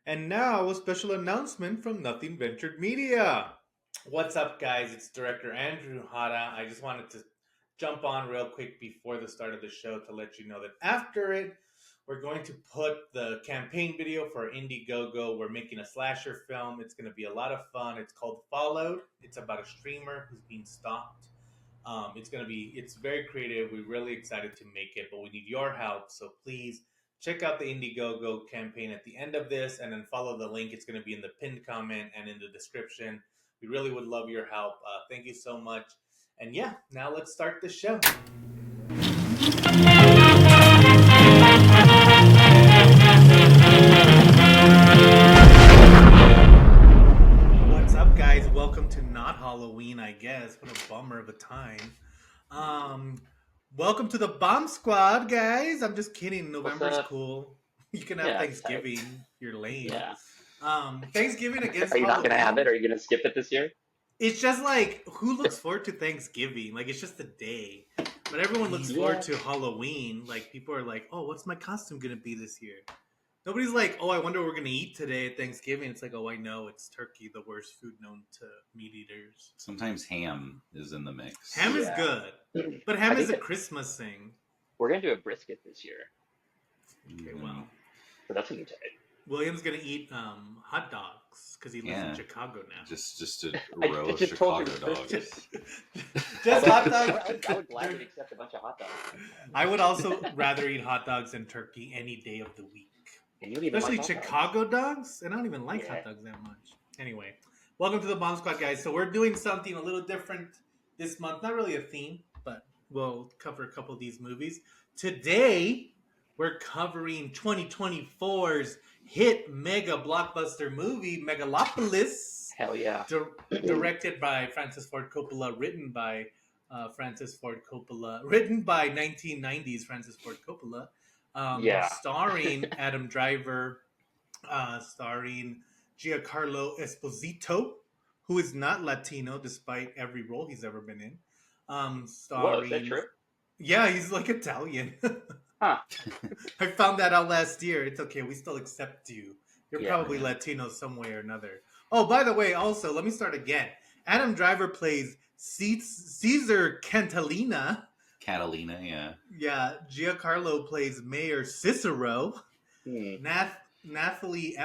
And now a special announcement from Nothing Ventured Media. What's up, guys? It's director Andrew Hara. I just wanted to jump on real quick before the start of the show to let you know that after it, we're going to put the campaign video for Indiegogo. We're making a slasher film. It's going to be a lot of fun. It's called Followed. It's about a streamer who's being stalked. It's very creative. We're really excited to make it, but we need your help. So please check out the Indiegogo campaign at the end of this and then follow the link. It's going to be in the pinned comment and in the description. We really would love your help. Thank you so much. And yeah, now let's start the show. What's up, guys? Welcome to Not Halloween, I guess. What a bummer of a time. Um, Welcome to the Bomb Squad, guys. I'm just kidding. What's November's up? cool. You can have Yeah, it's tight. Thanksgiving. You're lame. Yeah. Thanksgiving against Are you not gonna have it? Halloween. Are you gonna skip it this year? It's just like who looks forward to Thanksgiving? Like it's just a day. But everyone looks forward Yeah. to Halloween. Like people are like, "Oh, what's my costume gonna be this year?" Nobody's like, "Oh, I wonder what we're gonna eat today at Thanksgiving." It's like, "Oh, I know, it's turkey, the worst food known to meat eaters." Sometimes ham is in the mix. Ham is Yeah. good, but ham I is think a that Christmas thing. we're gonna do a brisket this year, Okay, Mm, well, so that's gonna be tight. William's gonna eat hot dogs because he lives in yeah, Chicago now. just a I, row I of just told you Chicago the brisket. dogs. Just Although hot I dogs. would gladly accept a bunch of hot dogs. I would also rather eat hot dogs than turkey any day of the week. And you don't even like Especially hot dogs. Chicago dogs. And I don't even like Yeah. hot dogs that much. Anyway, welcome to the Bomb Squad, guys. So we're doing something a little different this month. Not really a theme, but we'll cover a couple of these movies. Today, we're covering 2024's hit mega blockbuster movie, Megalopolis, Hell yeah. directed by Francis Ford Coppola, written by Francis Ford Coppola, written by 1990s Francis Ford Coppola, Yeah. starring Adam Driver, starring Giancarlo Esposito, who is not Latino despite every role he's ever been in. Whoa, is that Starring, true? yeah, he's like Italian. Huh. I found that out last year. It's okay. We still accept you. You're Yeah. probably Latino some way or another. Oh, by the way, also, let me start again. Adam Driver plays Caesar Cantalina. Catalina, yeah. Yeah, Giancarlo plays Mayor Cicero. Hmm. Nathalie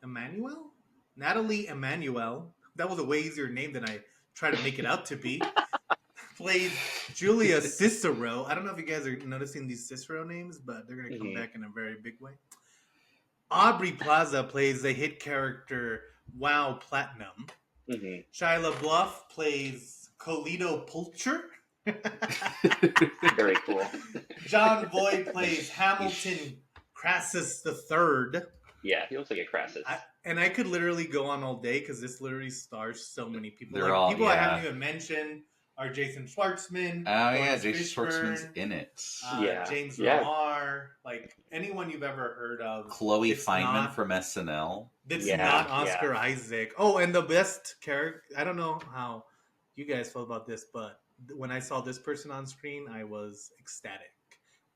Emmanuel? Natalie Emmanuel. That was a way easier name than I tried to make it out to be. Played Julia Cicero. I don't know if you guys are noticing these Cicero names, but they're going to come Mhm. back in a very big way. Aubrey Plaza plays the hit character Wow Platinum. Mhm. Shia LaBeouf plays Colito Pulcher. Very cool. John Voight plays Hamilton Crassus III. Yeah, he looks like a Crassus. And I could literally go on all day because this literally stars so many people. They're Like all- people I yeah. haven't even mentioned are Jason Schwartzman. Oh yeah, Lawrence Jason Schwartzman's Fishburne, in it. Yeah. James Yeah. Lamar, like anyone you've ever heard of. Chloe It's Feynman not- from SNL. That's Yeah, not yeah. Oscar Isaac. Oh, and the best character. I don't know how you guys feel about this, but when I saw this person on screen, I was ecstatic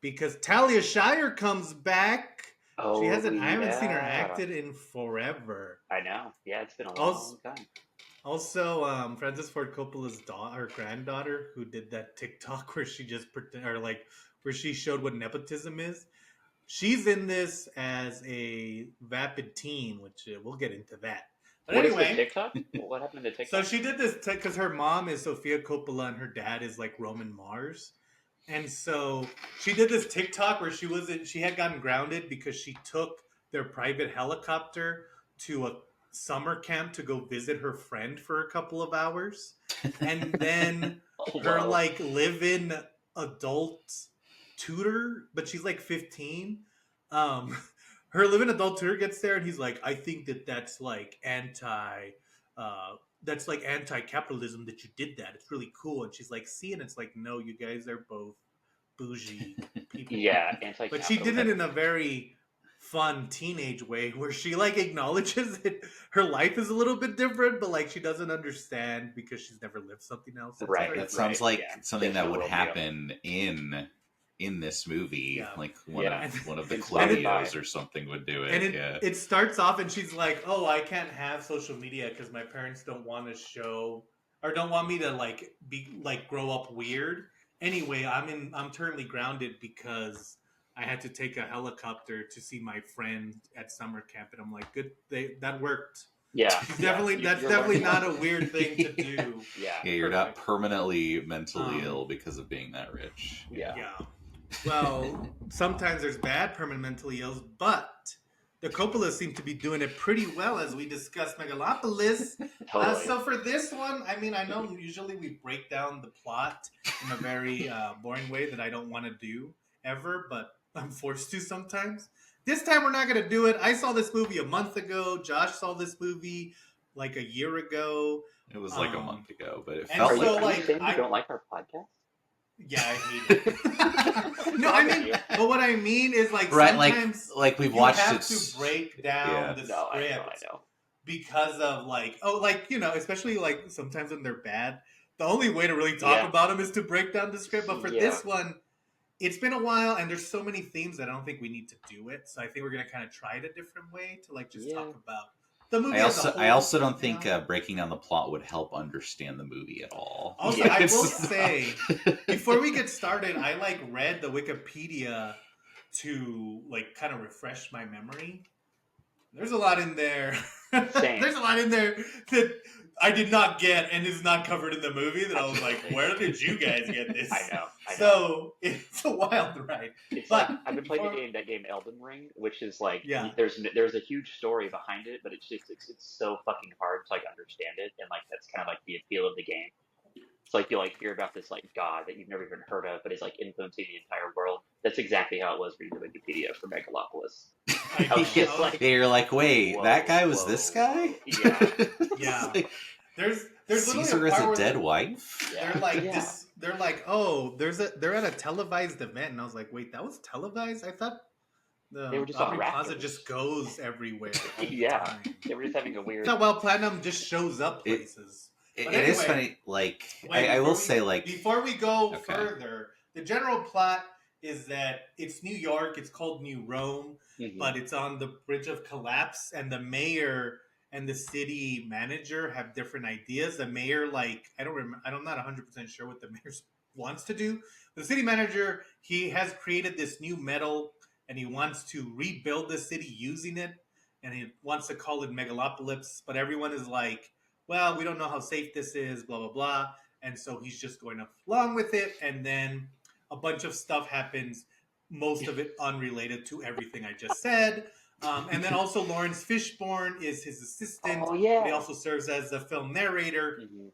because Talia Shire comes back. Oh, She hasn't. I haven't seen her yeah. acted in forever. I know. Yeah, it's been a Also- long time. Also, Francis Ford Coppola's her granddaughter, who did that TikTok where she just where she showed what nepotism is. She's in this as a vapid teen, which we'll get into that. But What is this anyway, TikTok? What happened to TikTok? so she did this because her mom is Sofia Coppola and her dad is like Roman Mars. And so she did this TikTok where she had gotten grounded because she took their private helicopter to a summer camp to go visit her friend for a couple of hours. And then Oh, her wow. like live-in adult tutor, but she's like 15. Her live-in adult tutor gets there and he's like, I think that's like anti-capitalism that you did that. It's really cool. And she's like, see, and it's like, no, you guys are both bougie people. Yeah, anti. But she did it in a very fun teenage way where she like acknowledges that her life is a little bit different, but like she doesn't understand because she's never lived something else. It's Right, very That funny. sounds like yeah. something There's that no would Romeo. happen in in this movie. Yeah. Like Yeah. one of the Inspired by. Claudios or something would do it. And yeah. it starts off, and she's like, "Oh, I can't have social media because my parents don't want to show or don't want me to like be like grow up weird." Anyway, I'm currently grounded because I had to take a helicopter to see my friend at summer camp, and I'm like, "Good, that worked." Yeah. That's You're definitely learning. not a weird thing to do. Yeah. Yeah, you're not Perfect. permanently mentally ill because of being that rich. Yeah. Yeah. Well, sometimes there's bad permanent mentally ills, but the Coppolas seem to be doing it pretty well as we discussed Megalopolis. Totally. So for this one, I mean, I know usually we break down the plot in a very boring way that I don't want to do ever, but I'm forced to sometimes. This time we're not going to do it. I saw this movie a month ago. Josh saw this movie like a year ago. It was like a month ago, but it and felt Are you, so, like are like, you saying I- you don't like our podcast? Yeah, I hate it. No, I mean, but what I mean is like right, sometimes like we've you watched have it. to break down Yeah. the No, I script know. because of like especially like sometimes when they're bad, the only way to really talk Yeah. about them is to break down the script. But for Yeah. this one, it's been a while and there's so many themes that I don't think we need to do it. So I think we're gonna kind of try it a different way to like just talk about the movie. I also don't think breaking down the plot would help understand the movie at all. Also, Yeah. I will say, before we get started, I like read the Wikipedia to like kind of refresh my memory. There's a lot in there. There's a lot in there that I did not get and is not covered in the movie that I was like, where did you guys get this? I know. So it's a wild ride. It's But like I've been playing that game Elden Ring, which is like Yeah. there's a huge story behind it, but it's so fucking hard to like understand it, and like that's kind of like the appeal of the game. It's like you like hear about this like god that you've never even heard of, but is like influencing the entire world. That's exactly how it was reading the Wikipedia for Megalopolis. I was just like, you're like, wait, whoa, that guy was whoa, this guy? whoa. Yeah. Yeah. Like, There's Caesar literally a as part a where dead wife? they're like Yeah. this. They're like, oh, they're at a televised event, and I was like, wait, that was televised? I thought They were just Aubrey on Plaza Raptors. just goes everywhere. All the Yeah. time. They were just having a weird. I thought, well, Platinum just shows up places. It But is anyway, funny. Like, Wait, I will before say, like, before we go Okay. further, the general plot is that it's New York. It's called New Rome, Mhm. but it's on the Bridge of Collapse, and the mayor and the city manager have different ideas. The mayor, like, I'm not 100% sure what the mayor wants to do. The city manager, he has created this new metal, and he wants to rebuild the city using it, and he wants to call it Megalopolis, but everyone is like, well, we don't know how safe this is, blah, blah, blah. And so he's just going along with it. And then a bunch of stuff happens, most of it unrelated to everything I just said. And then also Lawrence Fishburne is his assistant. Oh yeah. He also serves as the film narrator. Mhm.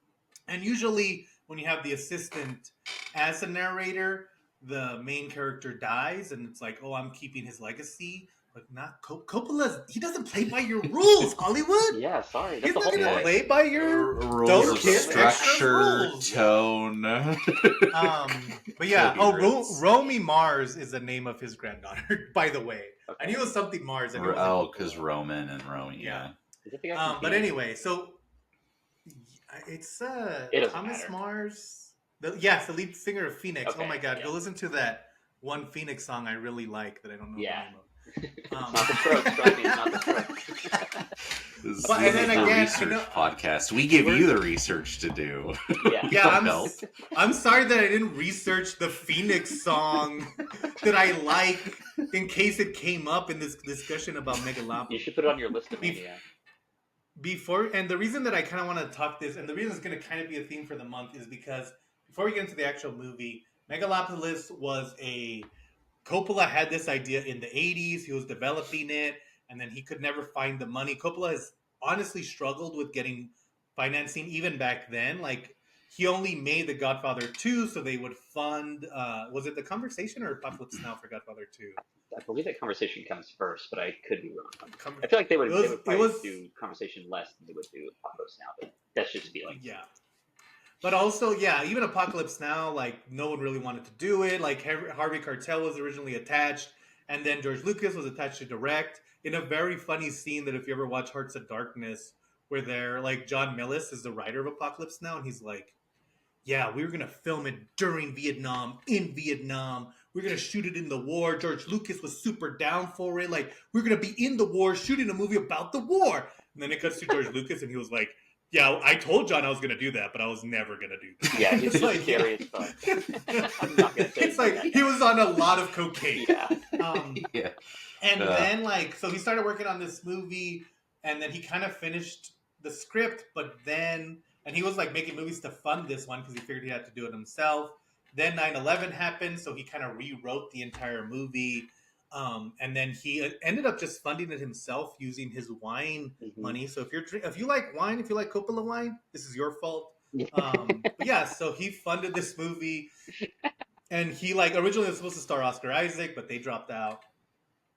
And usually when you have the assistant as a narrator, the main character dies. And it's like, oh, I'm keeping his legacy. But not Coppola. He doesn't play by your rules, Hollywood. Yeah, sorry. That's He's the not whole going to point. play by your rules don't of kiss extra structure, rules. tone. But yeah, Coherence. Romy Mars is the name of his granddaughter, by the way. Okay. I knew it was something Mars. I knew it was Oh, because Roman and Romy, Yeah. Is it the guy from But Phoenix? anyway, so It it's doesn't Thomas matter. Mars. Yes, the lead singer of Phoenix. Okay, Oh my god, yeah. go listen to that one Phoenix song I really like that I don't know Yeah. the name of. It's not the Strokes. Trust me, it's not the Strokes. This But- is and then the again, research you know, podcast. We give you the research to do. Yeah. Yeah, Don't help. I'm sorry that I didn't research the Phoenix song that I like in case it came up in this discussion about Megalopolis. You should put it on your list of Bef- mania. And the reason that I kind of want to talk this, and the reason it's going to kind of be a theme for the month is because before we get into the actual movie, Megalopolis was Coppola had this idea in the 80s. He was developing it, and then he could never find the money. Coppola has honestly struggled with getting financing even back then. Like, he only made The Godfather 2, so they would fund, was it The Conversation or Apocalypse Now for Godfather 2? I believe that conversation comes first, but I could be wrong. Con- I feel like they would It probably was- do conversation less than they would do Apocalypse Now, but that's just feeling. Yeah. But also, yeah, even Apocalypse Now, like, no one really wanted to do it. Like, Harvey Keitel was originally attached, and then George Lucas was attached to direct in a very funny scene that if you ever watch Hearts of Darkness, where they're, like, John Millis is the writer of Apocalypse Now, and he's like, yeah, we were going to film it during Vietnam, in Vietnam. we're gonna shoot it in the war. George Lucas was super down for it. Like, we're gonna be in the war shooting a movie about the war. And then it cuts to George Lucas, and he was like, "Yeah, I told John I was gonna do that, but I was never gonna do that." Yeah, he's It's just like, scary as fuck. I'm not gonna say it's like that. he was on a lot of cocaine. Yeah. Yeah. And then, like, so he started working on this movie, and then he kind of finished the script, but then, and he was like making movies to fund this one because he figured he had to do it himself. Then 9/11 happened, so he kind of rewrote the entire movie. And then he ended up just funding it himself using his wine money. So if you like wine, if you like Coppola wine, this is your fault. But yeah, so he funded this movie, and he like originally was supposed to star Oscar Isaac, but they dropped out.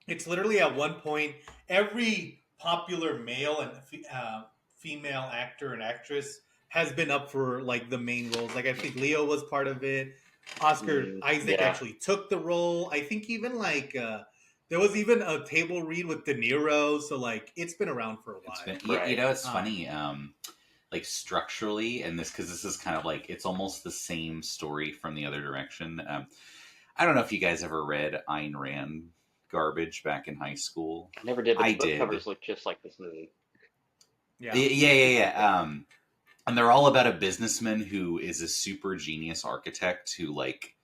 It's literally at one point every popular male and female actor and actress has been up for like the main roles. Like I think Leo was part of it. Oscar Isaac yeah. actually took the role. I think even like there was even a table read with De Niro. So like it's been around for a while. You know, it's funny. Like structurally, and because this is kind of like it's almost the same story from the other direction. I don't know if you guys ever read Ayn Rand garbage back in high school. I never did, but I the book did. covers look just like this movie. Yeah. And they're all about a businessman who is a super genius architect who, like,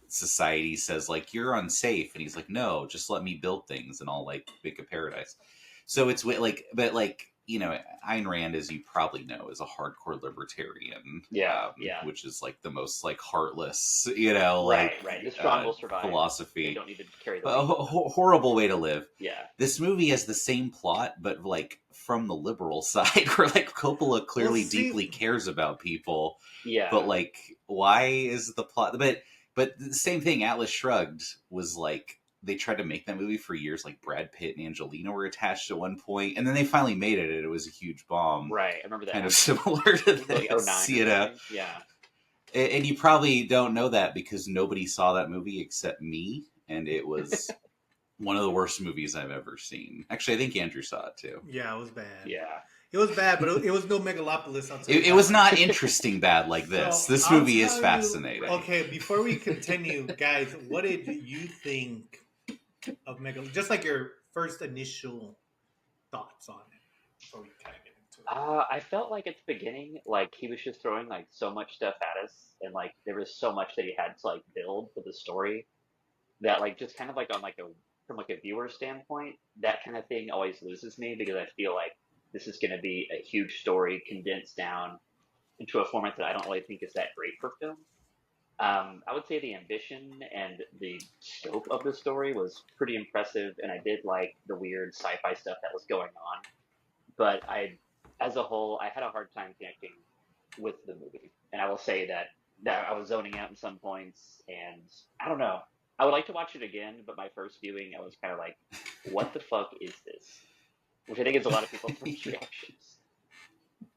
society says, like, you're unsafe. And he's like, no, just let me build things and I'll, like, make a paradise. So it's, like, but, like, you know, Ayn Rand, as you probably know, is a hardcore libertarian. Yeah. Which is, like, the most, like, heartless, you know, like, right. The strong will survive. Philosophy. They don't need to carry the A horrible way to live. Yeah. This movie has the same plot, but like from the liberal side, where like Coppola clearly deeply cares about people. Yeah. But like, why is the plot? But the same thing. Atlas Shrugged was like they tried to make that movie for years. Like Brad Pitt and Angelina were attached at one point, and then they finally made it, and it was a huge bomb. Right. I remember that. Kind of similar to this. Like 09 you know? Yeah. And you probably don't know that because nobody saw that movie except me, and it was one of the worst movies I've ever seen. Actually, I think Andrew saw it too. Yeah, it was bad. Yeah. It was bad, but it was no Megalopolis. It was not interesting bad like this. So this movie is fascinating. Okay, before we continue, guys, what did you think of Megalopolis? Just like your first initial thoughts on it before we kind of get into it. I felt like at the beginning, like he was just throwing like so much stuff at us, and like there was so much that he had to like build for the story that like just kind of like on like from like a viewer standpoint, that kind of thing always loses me because I feel like this is going to be a huge story condensed down into a format that I don't really think is that great for film. I would say the ambition and the scope of the story was pretty impressive, and I did like the weird sci-fi stuff that was going on. But as a whole, I had a hard time connecting with the movie, and I will say that I was zoning out in some points, and I don't know. I would like to watch it again, but my first viewing, I was kind of like, "What the fuck is this?" Which I think is a lot of people's first reactions.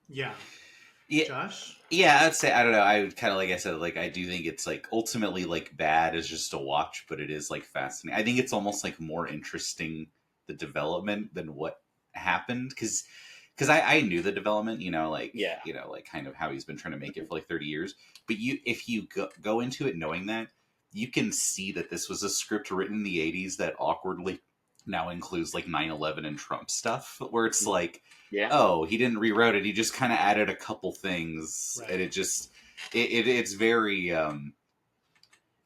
Yeah. Josh? Yeah, I'd say, I don't know. I would kind of, like I said, like, I do think it's, like, ultimately, like, bad as just a watch, but it is, like, fascinating. I think it's almost, like, more interesting, the development, than what happened. Because I knew the development, you know, like, you know, like, kind of how he's been trying to make it for, like, 30 years. But if you go into it knowing that, you can see that this was a script written in the 80s that awkwardly now includes, like, 9/11 and Trump stuff, where it's like, oh, he didn't rewrote it, he just kind of added a couple things, right. And it just it's very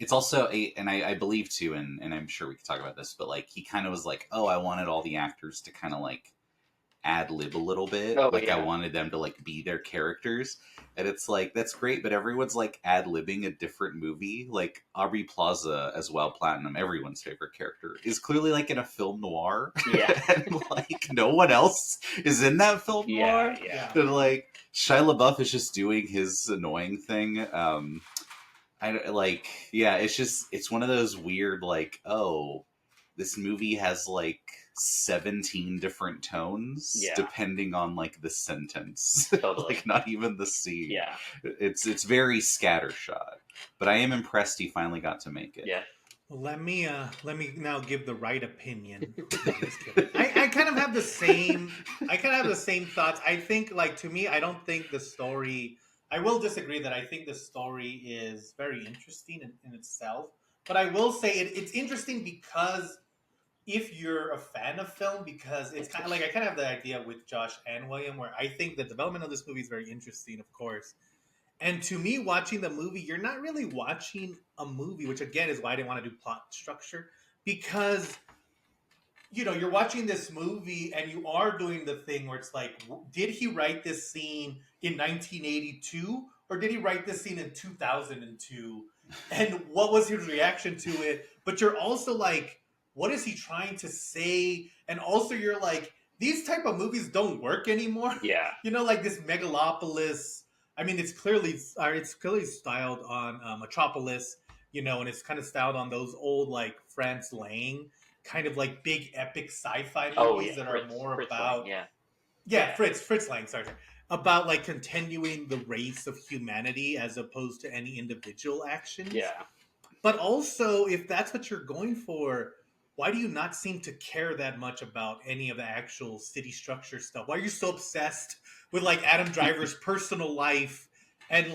it's also and I believe too, and I'm sure we could talk about this, but like he kind of was like, oh, I wanted all the actors to kind of like ad lib a little bit, I wanted them to like be their characters, and it's like that's great, but everyone's like ad libbing a different movie. Like Aubrey Plaza as Well Platinum, everyone's favorite character, is clearly like in a film noir, and like no one else is in that film noir, and like Shia LaBeouf is just doing his annoying thing. It's one of those weird like, oh, this movie has like 17 different tones depending on like the sentence. Totally. Like not even the scene. Yeah. It's very scattershot. But I am impressed he finally got to make it. Yeah. Well, let me now give the right opinion. No, just kidding. I kind of have the same thoughts. I think like to me, I don't think the story, I will disagree that I think the story is very interesting in itself. But I will say it's interesting because if you're a fan of film, because it's kind of like I kind of have the idea with Josh and William, where I think the development of this movie is very interesting, of course. And to me, watching the movie, you're not really watching a movie, which again is why I didn't want to do plot structure, because you're watching this movie and you are doing the thing where it's like, did he write this scene in 1982 or did he write this scene in 2002? And what was his reaction to it? But you're also like, what is he trying to say? And also you're like, these type of movies don't work anymore. Yeah. Like this Megalopolis. I mean, it's clearly styled on Metropolis, and it's kind of styled on those old like France Lang kind of like big epic sci-fi movies that are more Fritz about Lang, Fritz Lang, sorry, about like continuing the race of humanity as opposed to any individual actions. Yeah. But also, if that's what you're going for, why do you not seem to care that much about any of the actual city structure stuff? Why are you so obsessed with like Adam Driver's personal life and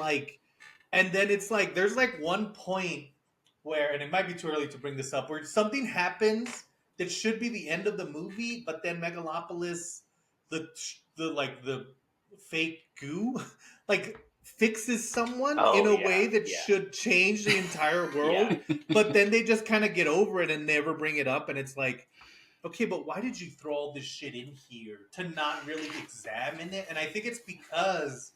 then it's like there's like one point where, and it might be too early to bring this up, where something happens that should be the end of the movie, but then Megalopolis, the fake goo, like fixes someone in a way that should change the entire world, but then they just kind of get over it and never bring it up, and it's like, okay, but why did you throw all this shit in here to not really examine it? And I think it's because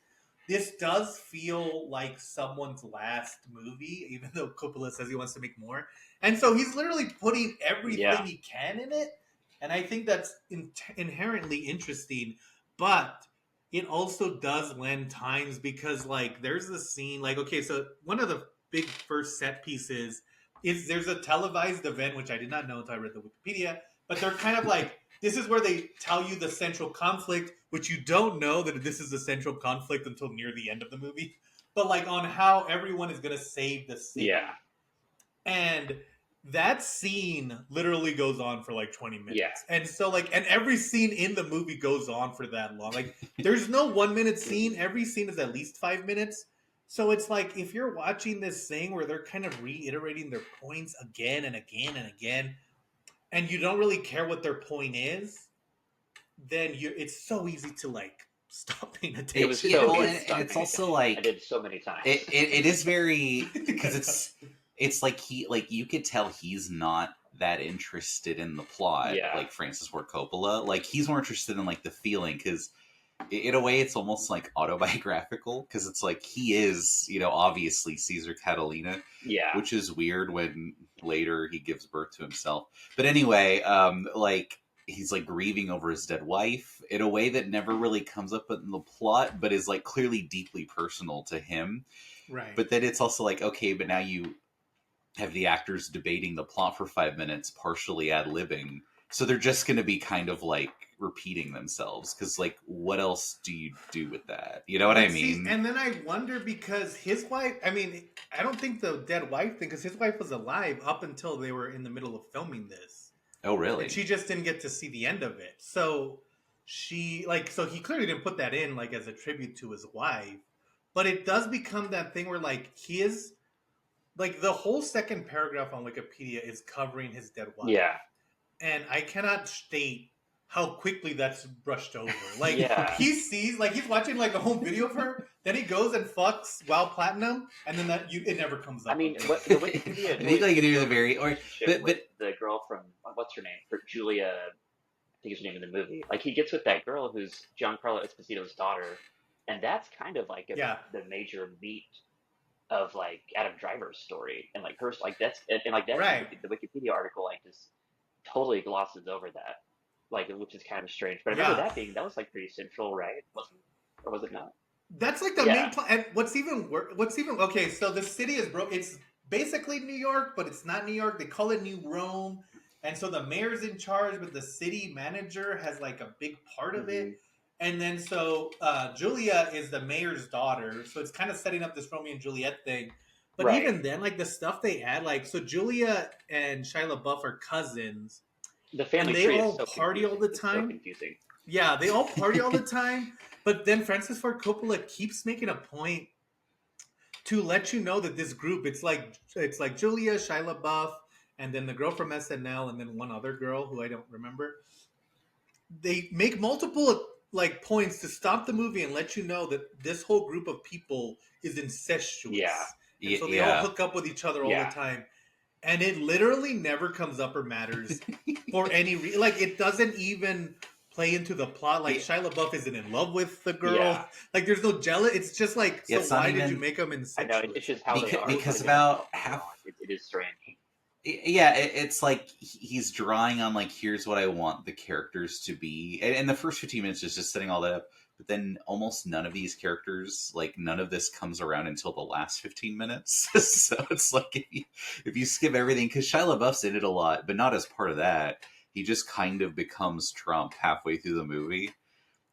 this does feel like someone's last movie, even though Coppola says he wants to make more. And so he's literally putting everything he can in it. And I think that's inherently interesting. But it also does lend times because, like, there's a scene, like, okay, so one of the big first set pieces is there's a televised event, which I did not know until I read the Wikipedia, but they're kind of like, this is where they tell you the central conflict, which you don't know that this is the central conflict until near the end of the movie. But like on how everyone is going to save the city. Yeah. And that scene literally goes on for like 20 minutes. Yeah. And so like, and every scene in the movie goes on for that long. Like there's no 1 minute scene. Every scene is at least 5 minutes. So it's like, if you're watching this thing where they're kind of reiterating their points again and again and again, and you don't really care what their point is, then it's so easy to like stop paying attention. It was so and it's also like I did so many times. It is very, because it's like you could tell he's not that interested in the plot, like Francis Ford Coppola. Like he's more interested in like the feeling, because in a way it's almost like autobiographical, because it's like he is, obviously Caesar Catalina, which is weird when later he gives birth to himself. But anyway, like he's like grieving over his dead wife in a way that never really comes up in the plot, but is like clearly deeply personal to him. Right. But then it's also like, okay, but now you have the actors debating the plot for 5 minutes, partially ad-libbing. So they're just going to be kind of like repeating themselves, because like what else do you do with that? You know what I mean? And then I wonder, because his wife, I mean, I don't think the dead wife thing, because his wife was alive up until they were in the middle of filming this. Oh, really? And she just didn't get to see the end of it. So he clearly didn't put that in like as a tribute to his wife. But it does become that thing where like his, like the whole second paragraph on Wikipedia is covering his dead wife. Yeah. And I cannot state how quickly that's brushed over. Like he sees, like he's watching like a home video of her, then he goes and fucks Wild Platinum, and then it never comes up. I mean, the Wikipedia. I think like it is a very, but the girl from what's her name? Julia, I think is her name in the movie. Like he gets with that girl who's Giancarlo Esposito's daughter, and that's kind of like the major meat of like Adam Driver's story, and like her, like that's like that. Right. The Wikipedia article like just totally glosses over that. Like, which is kind of strange, but I remember that was like pretty central, right? Or was it not? That's like the main plot. And what's even okay? So the city is broke. It's basically New York, but it's not New York. They call it New Rome, and so the mayor's in charge, but the city manager has like a big part of it. And then so Julia is the mayor's daughter, so it's kind of setting up this Romeo and Juliet thing. But even then, like the stuff they add, like so Julia and Shia LaBeouf are cousins. The family and they tree all is so party all the time. So confusing. Yeah, they all party all the time. But then Francis Ford Coppola keeps making a point to let you know that this group, it's like Julia, Shia LaBeouf, and then the girl from SNL, and then one other girl who I don't remember. They make multiple like points to stop the movie and let you know that this whole group of people is incestuous. Yeah. And so they all Yeah. hook up with each other all Yeah. the time. And it literally never comes up or matters for any reason. Like, it doesn't even play into the plot. Like, Shia LaBeouf isn't in love with the girl. Yeah. Like, there's no jealous. It's just like, Yeah, so it's not why did even- you make them I incestuous? know, it's just how they are. Because It's about like, half- it is strange. Yeah, it's like he's drawing on like, here's what I want the characters to be, and the first 15 minutes is just setting all that up. But then almost none of these characters, like none of this comes around until the last 15 minutes. So it's like if you skip everything, because Shia LaBeouf's in it a lot, but not as part of that. He just kind of becomes Trump halfway through the movie,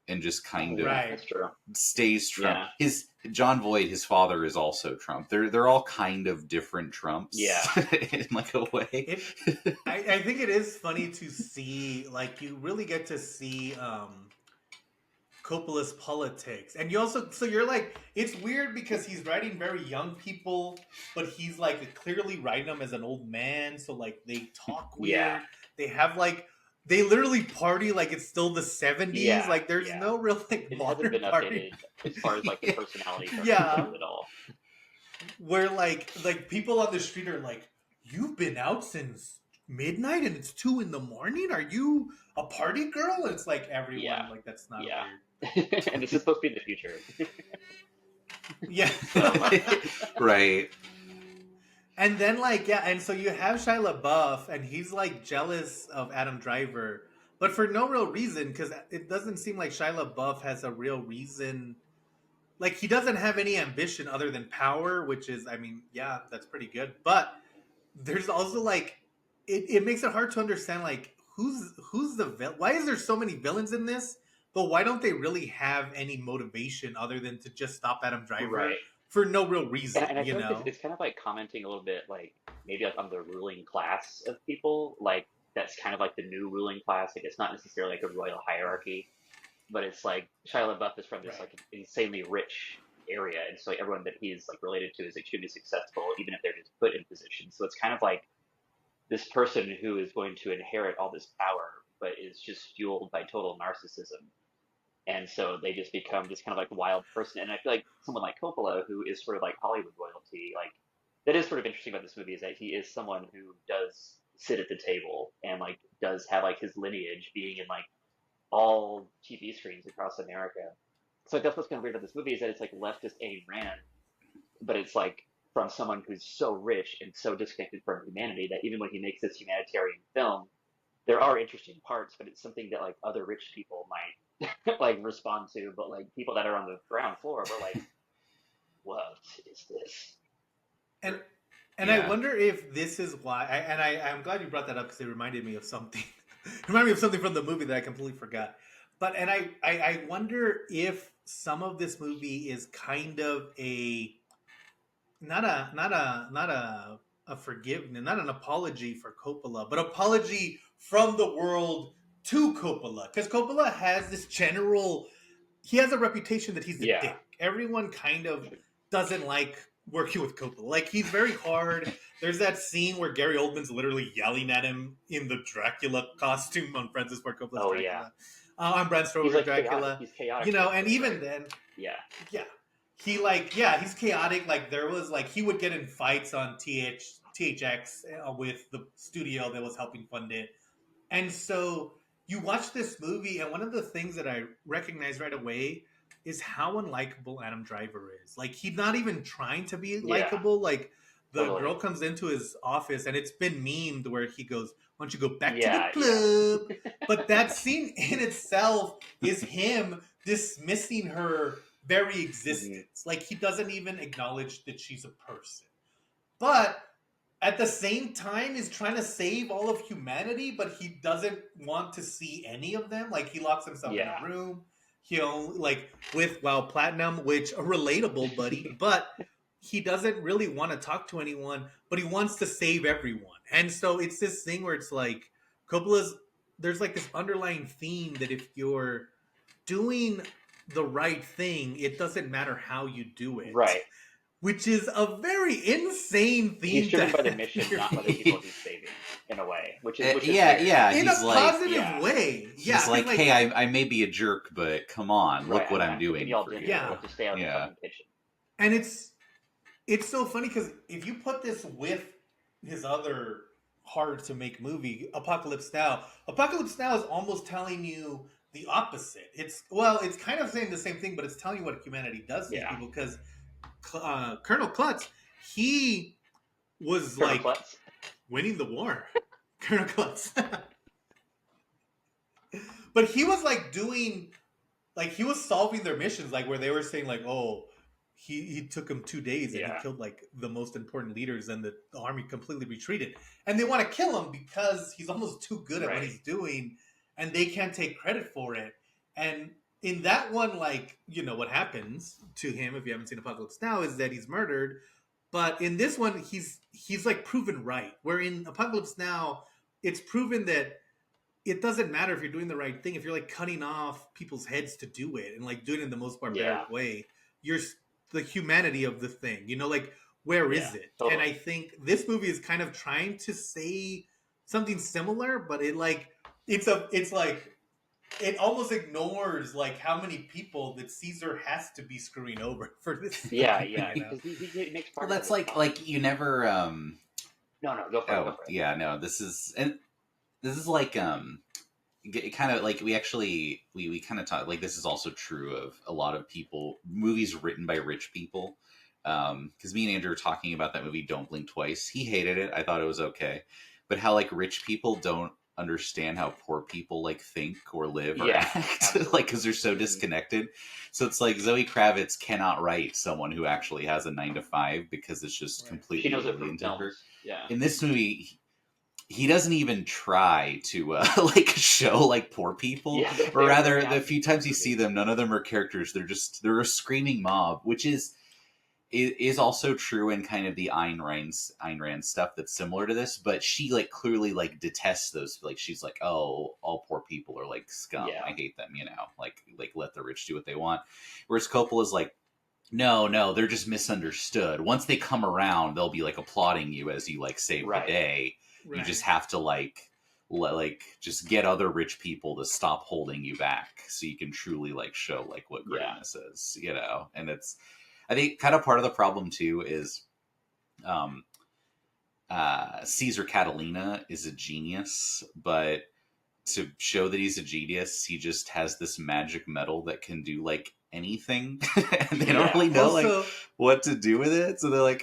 and just kind of Right. That's true. stays Trump. Yeah. His John Voight, his father, is also Trump. They're all kind of different Trumps. Yeah. In like a way. I think it is funny to see, like, you really get to see Coppola's politics. And you also, so you're like, it's weird because he's writing very young people, but he's like clearly writing them as an old man. So like they talk weird. Yeah. They have like, they literally party like it's still the 70s. Yeah, like there's yeah. no real like It hasn't modern been party. updated as far as like the personality Yeah. at all. Where like people on the street are like, you've been out since midnight and it's 2 a.m. Are you a party girl? And it's like everyone Yeah. like that's not Yeah. weird. And this is supposed to be in the future. Yeah. Right. And then like, yeah, and so you have Shia LaBeouf and he's like jealous of Adam Driver, but for no real reason, because it doesn't seem like Shia LaBeouf has a real reason. Like, he doesn't have any ambition other than power, which is, I mean, yeah, that's pretty good. But there's also like, it makes it hard to understand like who's the villain. Why is there so many villains in this? But why don't they really have any motivation other than to just stop Adam Driver Right. for no real reason? And I you feel know, like it's kind of like commenting a little bit like maybe like on the ruling class of people. Like that's kind of like the new ruling class. Like it's not necessarily like a royal hierarchy, but it's like Shia LaBeouf is from this Right. like insanely rich area, and so like, everyone that he's like related to is extremely successful, even if they're just put in positions. So it's kind of like this person who is going to inherit all this power, but is just fueled by total narcissism. And so they just become this kind of like wild person. And I feel like someone like Coppola, who is sort of like Hollywood royalty, like that is sort of interesting about this movie is that he is someone who does sit at the table and like does have like his lineage being in like all TV screens across America. So that's what's kind of weird about this movie is that it's like leftist Ayn Rand, but it's like from someone who's so rich and so disconnected from humanity that even when he makes this humanitarian film, there are interesting parts, but it's something that like other rich people might like respond to, but like people that are on the ground floor were like, what is this? and Yeah. I wonder if this is why. I'm glad you brought that up because it reminded me of something. It reminded me of something from the movie that I completely forgot. But and I wonder if some of this movie is kind of a not a forgiveness, not an apology for Coppola, but apology from the world to Coppola, because Coppola has this general. He has a reputation that he's a Yeah. dick. Everyone kind of doesn't like working with Coppola. Like, he's very hard. There's that scene where Gary Oldman's literally yelling at him in the Dracula costume on Francis Ford Coppola's Oh, Dracula. On Bram He's Stoker's like Dracula. chaotic. He's chaotic. You know, and right? even then, Yeah. yeah, he like, yeah, he's chaotic. Like, there was like, he would get in fights on THX with the studio that was helping fund it. And so you watch this movie, and one of the things that I recognize right away is how unlikable Adam Driver is. Like, he's not even trying to be likable. Like, the Totally. girl comes into his office, and it's been memed where he goes, "Why don't you go back Yeah, to the club?" But that scene in itself is him dismissing her very existence. Like, he doesn't even acknowledge that she's a person. But at the same time is trying to save all of humanity, but he doesn't want to see any of them. Like, he locks himself in Yeah. a room. He'll like with Platinum, which a relatable buddy, but he doesn't really want to talk to anyone, but he wants to save everyone. And so it's this thing where it's like Coppola's, there's like this underlying theme that if you're doing the right thing, it doesn't matter how you do it. Right. which is a very insane theme. He's driven to by the have mission, here. not by the people he's saving, in a way, which is yeah, weird. yeah. In a He's like, positive way. he's Yeah, like, hey, I may be a jerk, but come on, Right, look what I'm cooking doing y'all for dinner. you. Yeah. To stay out of the fucking kitchen. and it's so funny because if you put this with his other hard to make movie, Apocalypse Now is almost telling you the opposite. It's kind of saying the same thing, but it's telling you what humanity does to these Yeah. people. Because Colonel Klutz, he was Colonel like Klutz. winning the war. Colonel Klutz. But he was like doing, like he was solving their missions, like where they were saying like, oh, he took him 2 days and he killed like the most important leaders, and the army completely retreated, and they want to kill him because he's almost too good at what he's doing, and they can't take credit for it. And in that one, like, you know what happens to him if you haven't seen Apocalypse Now is that he's murdered. But in this one, he's like proven right. Where in Apocalypse Now, it's proven that it doesn't matter if you're doing the right thing. If you're like cutting off people's heads to do it and like doing it in the most barbaric way, you're the humanity of the thing. You know, like where is it? Totally. And I think this movie is kind of trying to say something similar, but it like it's like it almost ignores like how many people that Caesar has to be screwing over for this. Yeah, thing, yeah. you know? Because he makes part Well, of that's it. like you never. No, go for it. Go for it. Yeah, no. This is like it kind of like we kind of talk like this is also true of a lot of movies written by rich people. Because me and Andrew were talking about that movie Don't Blink Twice. He hated it. I thought it was okay, but how like rich people don't understand how poor people like think or live or act, like because they're so disconnected. So it's like Zoe Kravitz cannot write someone who actually has a 9 to 5 because it's just completely alien to her. Yeah. In this movie, he doesn't even try to like show like poor people, or rather, the few times you see them, none of them are characters. They're a screaming mob, which is also true in kind of the Ayn Rand stuff that's similar to this. But she like clearly like detests those. Like she's like, oh, all poor people are like scum. I hate them. You know, like let the rich do what they want. Whereas Coppola's like, no, they're just misunderstood. Once they come around, they'll be like applauding you as you like save the day. You just have to like just get other rich people to stop holding you back so you can truly like show like what greatness is, you know. And it's, I think, kind of part of the problem too is Caesar Catalina is a genius, but to show that he's a genius, he just has this magic metal that can do like anything, and they don't really know also, like what to do with it. So they're like,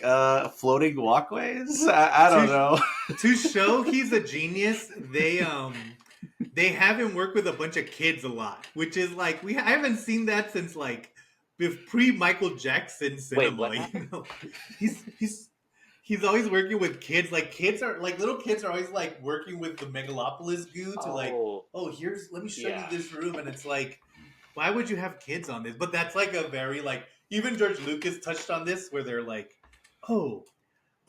floating walkways. I don't know. To show he's a genius, they have him work with a bunch of kids a lot, which is like I haven't seen that since like pre Michael Jackson cinema. Wait, you know, he's always working with kids. Like kids are like little kids are always like working with the Megalopolis goo to like, let me show you this room, and it's like, why would you have kids on this? But that's like a very like, even George Lucas touched on this where they're like, oh,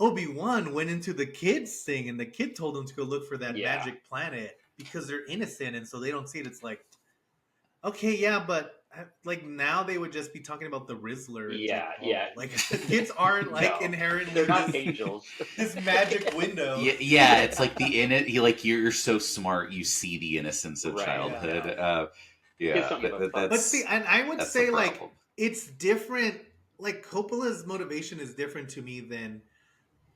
Obi-Wan went into the kids thing and the kid told him to go look for that magic planet because they're innocent and so they don't see it. It's like, okay, yeah, but like now they would just be talking about the Rizzler. Like kids aren't like inherently they're not angels. This magic window. Yeah, it's like you're so smart you see the innocence of childhood. But see, and I would say like it's different. Like Coppola's motivation is different to me than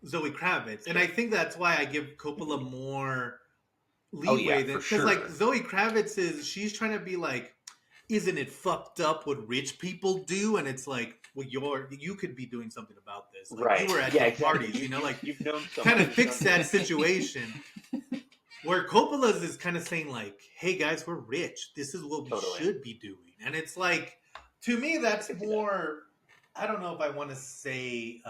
Zoe Kravitz, and I think that's why I give Coppola more leeway than because like Zoe Kravitz she's trying to be like, isn't it fucked up what rich people do? And it's like, well, you could be doing something about this. Like, you were at these parties, you know, like you've known kind of fix that situation. Where Coppola's is kind of saying like, hey guys, we're rich. This is what we should be doing. And it's like, to me, that's more, I don't know if I want to say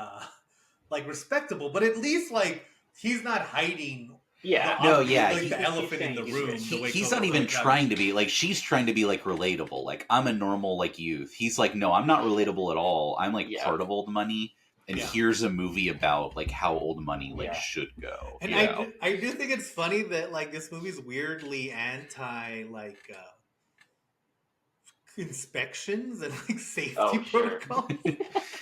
like respectable, but at least like he's not hiding. The elephant in the room. He's not even trying to be like, she's trying to be like relatable. Like, I'm a normal like youth. He's like, no, I'm not relatable at all. I'm like part of old money. And here's a movie about like how old money like should go. And I do think it's funny that like this movie's weirdly anti like inspections and like safety Oh, sure. protocols.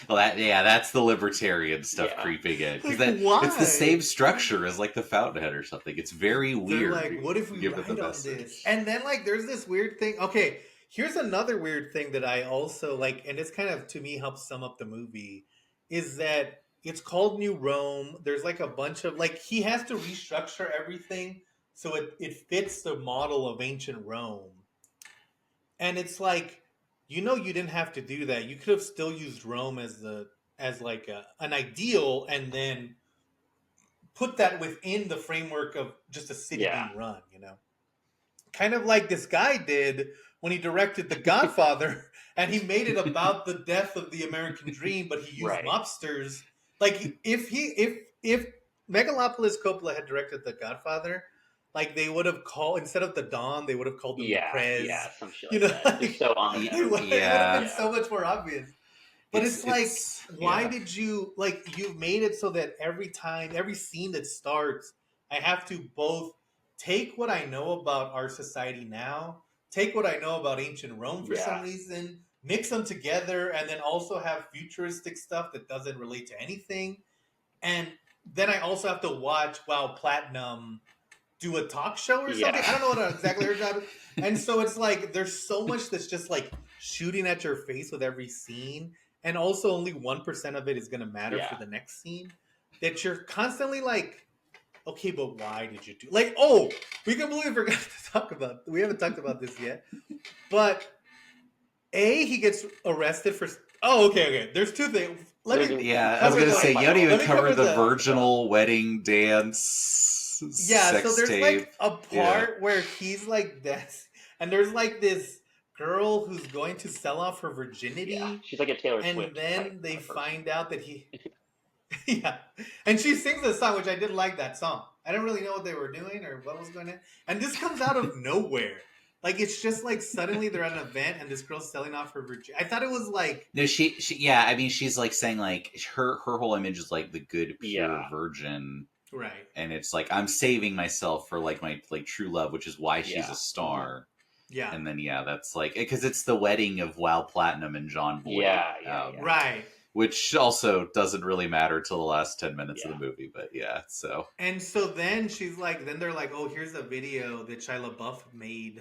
Well, that's the libertarian stuff Yeah. creeping in, because Like, why? it's the same structure as like the Fountainhead or something. It's very They're weird. like, what if we Give it the write on message. this? And then like there's this weird thing. Okay, here's another weird thing that I also like, and it's kind of to me helps sum up the movie, is that it's called New Rome. There's like a bunch of like he has to restructure everything so it fits the model of ancient Rome. And it's like, you didn't have to do that. You could have still used Rome as like an ideal, and then put that within the framework of just a city Yeah. being run. Kind of like this guy did when he directed The Godfather, and he made it about the death of the American dream, but he used Right. mobsters. Like if Megalopolis Coppola had directed The Godfather, like they would have called, instead of the Don, they would have called them the Prez. Yeah, some shit like that. Just so on the It would nose. have been so much more obvious. But it's like, why yeah. did you, like, you've made it so that every scene that starts, I have to both take what I know about our society now, take what I know about ancient Rome for some reason, mix them together, and then also have futuristic stuff that doesn't relate to anything. And then I also have to watch Platinum do a talk show or something. I don't know what exactly her job is. And so it's like there's so much that's just like shooting at your face with every scene, and also only 1% of it is going to matter for the next scene. That you're constantly like, okay, but why did you do? Like, oh, we completely forgot to talk about. We haven't talked about this yet, but he gets arrested for. Oh, okay. There's two things. I was gonna say you don't even cover the virginal wedding dance. So there's tape. like a part where he's like this, and there's like this girl who's going to sell off her virginity. Yeah, she's like a Taylor Swift. And then they find out that he. And she sings a song, which I did like that song. I didn't really know what they were doing or what was going on, and this comes out of nowhere. Like it's just like suddenly they're at an event and this girl's selling off her virginity. I thought it was like she I mean she's like saying like her whole image is like the good pure virgin, right? And it's like I'm saving myself for like my like true love, which is why she's a star. Yeah, and then that's like because it's the wedding of Platinum and John Boyd. Right. Which also doesn't really matter till the last 10 minutes of the movie, but so. And so then she's like, then they're like, oh, here's a video that Shia LaBeouf made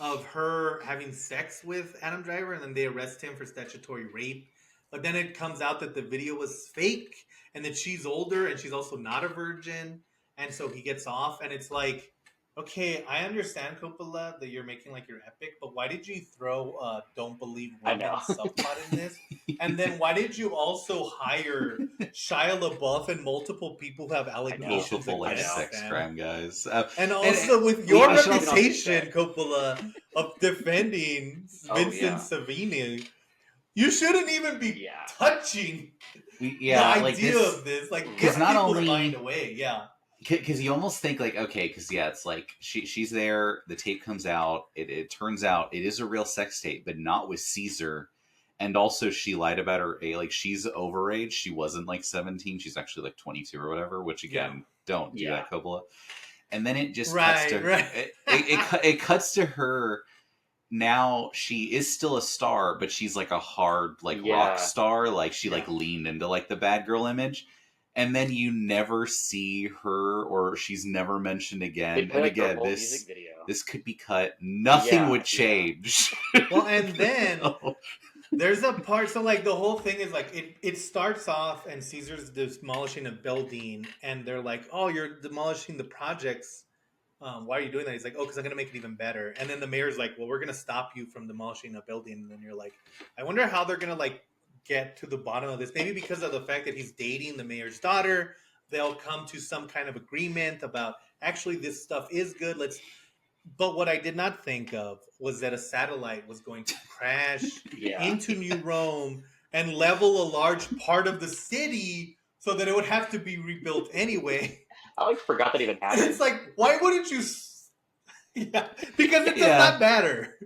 of her having sex with Adam Driver, and then they arrest him for statutory rape. But then it comes out that the video was fake, and that she's older, and she's also not a virgin, and so he gets off, and it's like, okay, I understand, Coppola, that you're making like your epic, but why did you throw "Don't Believe Women" subplot in this? And then why did you also hire Shia LaBeouf and multiple people who have allegations against sex crime guys? And also with your reputation, Coppola, of defending Vincent Savini, you shouldn't even be touching the idea of this. Like, because not only find a way, because you almost think like, okay, because it's like she's there, the tape comes out, it turns out it is a real sex tape, but not with Caesar. And also she lied about her age, like she's overage, she wasn't like 17, she's actually like 22 or whatever, which again, don't do that, Coppola. And then it just cuts to it cuts to her. Now she is still a star, but she's like a hard like rock star, like she like leaned into like the bad girl image. And then you never see her, or she's never mentioned again. And again, this could be cut. Nothing would change. Well, and then there's a part. So, like, the whole thing is like it starts off, and Caesar's demolishing a building, and they're like, "Oh, you're demolishing the projects. Why are you doing that?" He's like, "Oh, because I'm gonna make it even better." And then the mayor's like, "Well, we're gonna stop you from demolishing a building." And then you're like, "I wonder how they're gonna like get to the bottom of this. Maybe because of the fact that he's dating the mayor's daughter, they'll come to some kind of agreement about actually this stuff is good. But what I did not think of was that a satellite was going to crash into New Rome and level a large part of the city so that it would have to be rebuilt anyway. I forgot that even happened. It's like, why wouldn't you? Because it does not matter.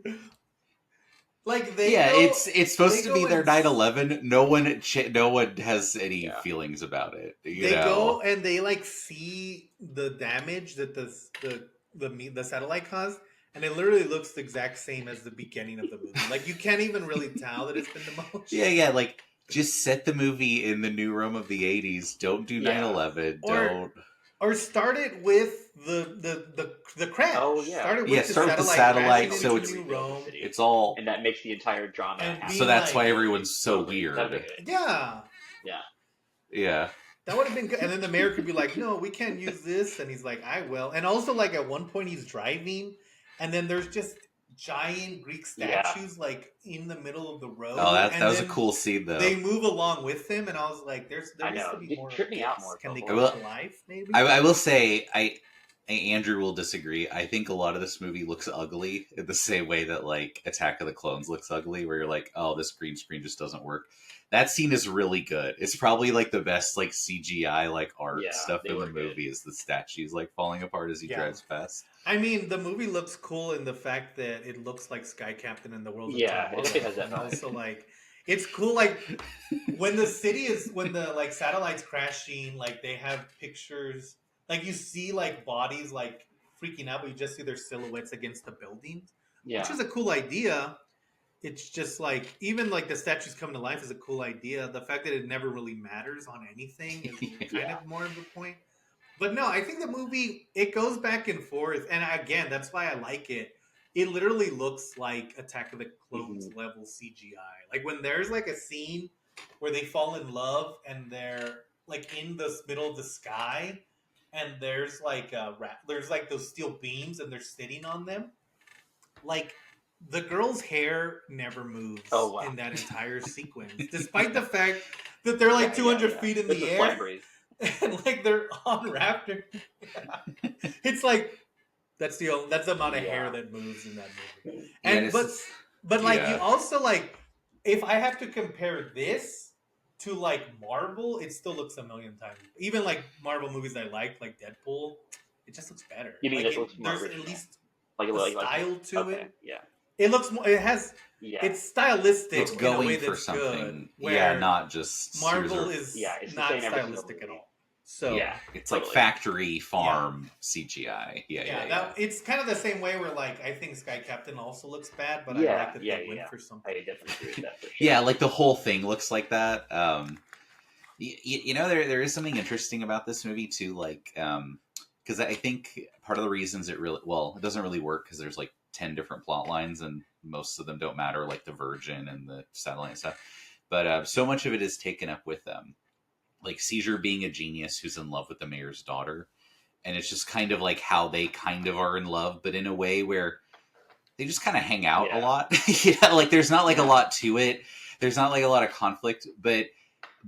Like it's supposed to be their 9/11. No one has any feelings about it. They go and they like see the damage that the satellite caused, and it literally looks the exact same as the beginning of the movie. Like you can't even really tell that it's been demolished. Yeah, like just set the movie in the New Rome of the '80s. Don't do 9/11. Don't. Or start it with the crash. Oh, yeah. Start it Yeah, with the start with the satellite satellite, crashing so into it's- New Rome. It's all. And that makes the entire drama And happen. So that's like- why everyone's so That'd be weird. good. Yeah. Yeah. That would have been good. And then the mayor could be like, no, we can't use this. And he's like, I will. And also, like, at one point he's driving, and then there's just giant Greek statues, like, in the middle of the road. Oh, that And was a then cool scene, though. They move along with him, and I was like, there I needs know. to be It more. tripped me out this. more, Can they though. come Well, to life, maybe? I will say, Andrew will disagree. I think a lot of this movie looks ugly in the same way that, like, Attack of the Clones looks ugly, where you're like, oh, this green screen just doesn't work. That scene is really good. It's probably, like, the best, like, CGI, like, art Yeah, stuff they in the were good. movie is the statues, like, falling apart as he Yeah. drives past. I mean, the movie looks cool in the fact that it looks like Sky Captain and the World Yeah, of Tomorrow. it has that And vibe. also, like, it's cool, like, when the, like, satellite's crashing, like, they have pictures, like, you see, like, bodies, like, freaking out, but you just see their silhouettes against the buildings, Yeah. which is a cool idea. It's just, like, even, like, the statues coming to life is a cool idea. The fact that it never really matters on anything is kind Yeah. of more of the point. But no, I think the movie, it goes back and forth. And again, that's why I like it. It literally looks like Attack of the Clones level CGI. Like when there's like a scene where they fall in love and they're like in the middle of the sky and there's like there's like those steel beams and they're sitting on them. Like the girl's hair never moves in that entire sequence, despite the fact that they're like 200 feet in the air. And like they're on raptor. It's like that's the amount of hair that moves in that movie. And but like you also like if I have to compare this to like Marvel, it still looks a million times. Even like Marvel movies I like Deadpool, it just looks better. You mean like it looks more there's original? at least Like a style to it. Yeah. It looks more. It has. Yeah. It's stylistic. It's in a going way for that's something. good, Yeah, not just Marvel is it's not the same every single stylistic at movie. all. So yeah, it's like factory farm CGI. Yeah. It's kind of the same way where like I think Sky Captain also looks bad, but I like that they went for something. I definitely agree with that. For sure. Yeah, like the whole thing looks like that. You know, there is something interesting about this movie too, like because I think part of the reasons it doesn't really work because there's like 10 different plot lines and most of them don't matter, like the Virgin and the satellite and stuff. But so much of it is taken up with like Caesar being a genius who's in love with the mayor's daughter. And it's just kind of like how they kind of are in love, but in a way where they just kind of hang out a lot. Like there's not like a lot to it. There's not like a lot of conflict, but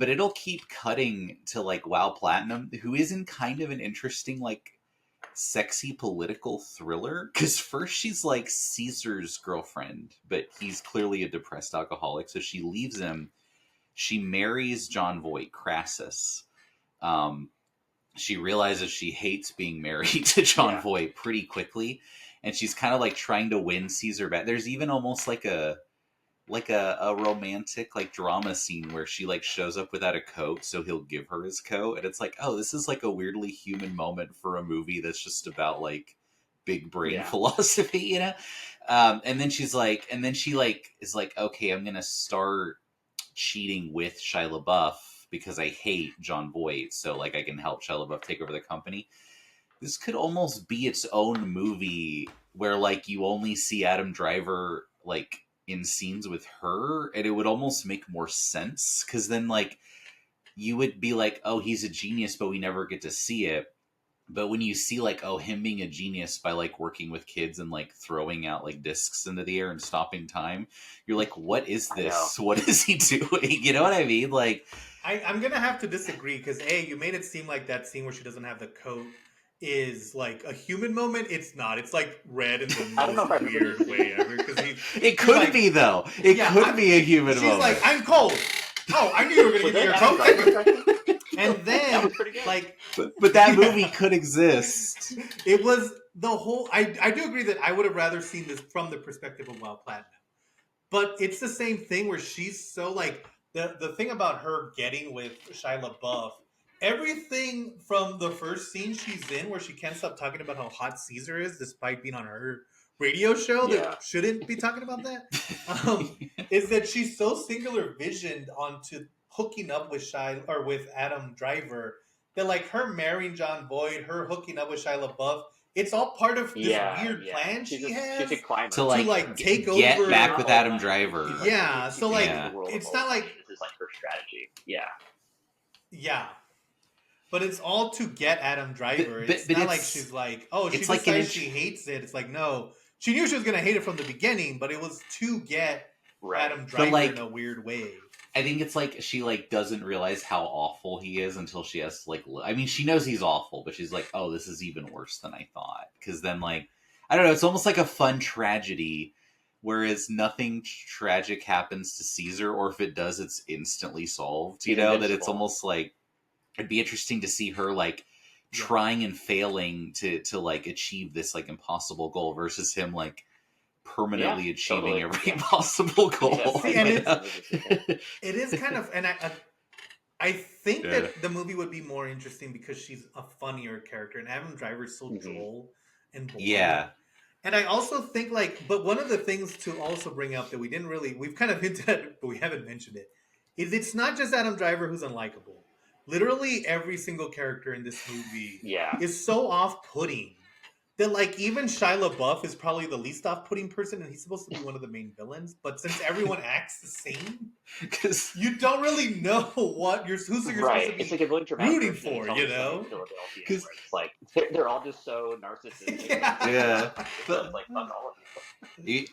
it'll keep cutting to like WoW Platinum, who is in kind of an interesting, like sexy political thriller. Cause first she's like Caesar's girlfriend, but he's clearly a depressed alcoholic. So she leaves him. She marries John Voight, Crassus. She realizes she hates being married to John Voight pretty quickly. And she's kind of like trying to win Caesar back. There's even almost like a romantic like drama scene where she like shows up without a coat so he'll give her his coat, and it's like, oh, this is like a weirdly human moment for a movie that's just about like big brain philosophy, you know. And then she is like, okay, I'm gonna start cheating with Shia LaBeouf because I hate John Voight, so like I can help Shia LaBeouf take over the company. This could almost be its own movie where like you only see Adam Driver like in scenes with her, and it would almost make more sense because then like you would be like, oh, he's a genius, but we never get to see it. But when you see like, oh, him being a genius by like working with kids and like throwing out like discs into the air and stopping time, you're like, what is this? What is he doing? You know what I mean? Like, I'm gonna have to disagree because you made it seem like that scene where she doesn't have the coat is like a human moment. It's not. It's like red in the most weird way ever. Because it could like, be though. It could be a human moment. She's like, I'm cold. Oh, I knew you were gonna give me your coat. And then, like, but that movie could exist. It was the whole. I do agree that I would have rather seen this from the perspective of WoW Platinum, but it's the same thing where she's so like the thing about her getting with Shia LaBeouf. Everything from the first scene she's in, where she can't stop talking about how hot Caesar is, despite being on her radio show Yeah. that shouldn't be talking about that, is that she's so singular visioned onto hooking up with with Adam Driver that like her marrying John Boyd, her hooking up with Shia LaBeouf, it's all part of this weird plan she has she's a climber. To like, take get over back with Adam Driver. Yeah, so like Yeah. it's not like this is like her strategy. Yeah. Yeah. But it's all to get Adam Driver. But It's not like it's- she's like, oh, she it's like decides she hates it. It's like, no. She knew she was going to hate it from the beginning, but it was to get Adam Driver like- in a weird way. I think it's like she like doesn't realize how awful he is until she has to like. I mean, she knows he's awful, but she's like, "Oh, this is even worse than I thought." Because then, like, I don't know. It's almost like a fun tragedy, whereas nothing tragic happens to Caesar, or if it does, it's instantly solved. You know that it's almost like it'd be interesting to see her like trying and failing to like achieve this like impossible goal versus him like permanently achieving every possible goal. See, and it is kind of, and I think that the movie would be more interesting because she's a funnier character, and Adam Driver's so droll and boring. Yeah. And I also think like, but one of the things to also bring up that we've kind of hinted at, but we haven't mentioned it, is it's not just Adam Driver who's unlikable. Literally every single character in this movie is so off-putting that like even Shia LaBeouf is probably the least off-putting person, and he's supposed to be one of the main villains. But since everyone acts the same, because you don't really know who's you're supposed to be it's like a really dramatic rooting for, you know? Because like they're all just so narcissistic. Yeah. But like fuck all of you.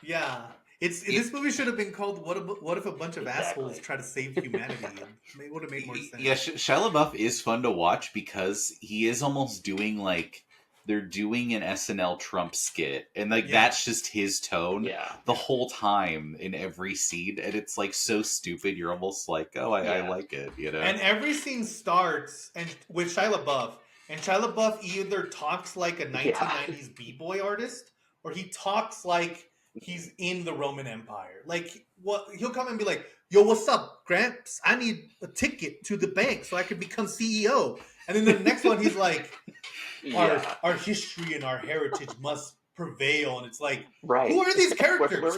Yeah. This movie should have been called "What if a bunch of assholes try to save humanity?" And it would have made more sense. Yeah, Shia LaBeouf is fun to watch because he is almost doing like they're doing an SNL Trump skit, and like that's just his tone the whole time in every scene, and it's like so stupid. You're almost like, oh, I like it, you know. And every scene starts with Shia LaBeouf, and Shia LaBeouf either talks like a 1990s b-boy artist, or he talks like he's in the Roman Empire. Like, he'll come and be like, "Yo, what's up, Gramps? I need a ticket to the bank so I can become CEO." And then the next one, he's like, our history and our heritage must prevail. And it's like, who are these characters?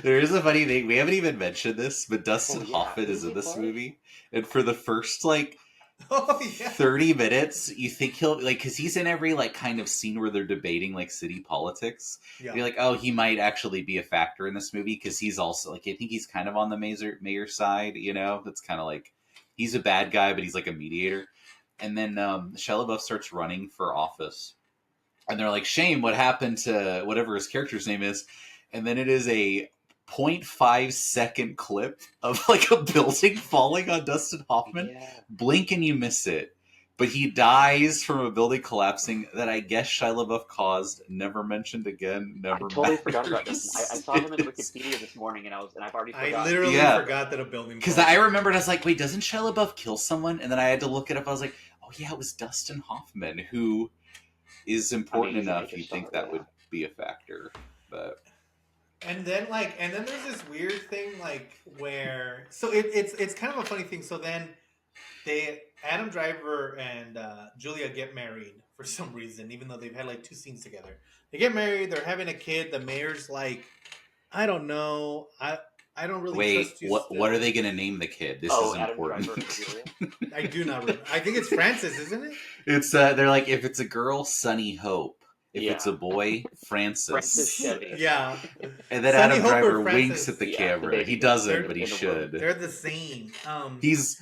There is a funny thing. We haven't even mentioned this, but Dustin Hoffman is in this movie. And for the first, 30 minutes, you think he'll because he's in every kind of scene where they're debating city politics. You're like, oh, he might actually be a factor in this movie because he's also I think he's kind of on the mayor side, you know. That's kind of he's a bad guy, but he's like a mediator. And then Shia LaBeouf starts running for office, and they're like, "Shame, what happened to whatever his character's name is?" And then it is a 0.5 second clip of a building falling on Dustin Hoffman. Blink and you miss it. But he dies from a building collapsing that I guess Shia LaBeouf caused. Never mentioned again. Never. I totally forgot about this. I saw him in Wikipedia this morning, and I've already forgotten. I literally forgot that a building. Because I remembered, I was like, wait, doesn't Shia LaBeouf kill someone? And then I had to look it up. I was like, oh yeah, it was Dustin Hoffman, who is important enough. You think that would be a factor, but. And then there's this weird thing where it's kind of a funny thing. So then Adam Driver and Julia get married for some reason, even though they've had 2 scenes together. They get married. They're having a kid. The mayor's like, I don't know. I don't really trust you. What are they going to name the kid? This is important. Adam Driver and Julia? I do not remember. I think it's Francis, isn't it? It's they're like, if it's a girl, Sunny Hope. If it's a boy, Francis. Chevy. Yeah. And then Sunny Adam Hope Driver or winks at the camera. He doesn't, but he should. They're the same. He's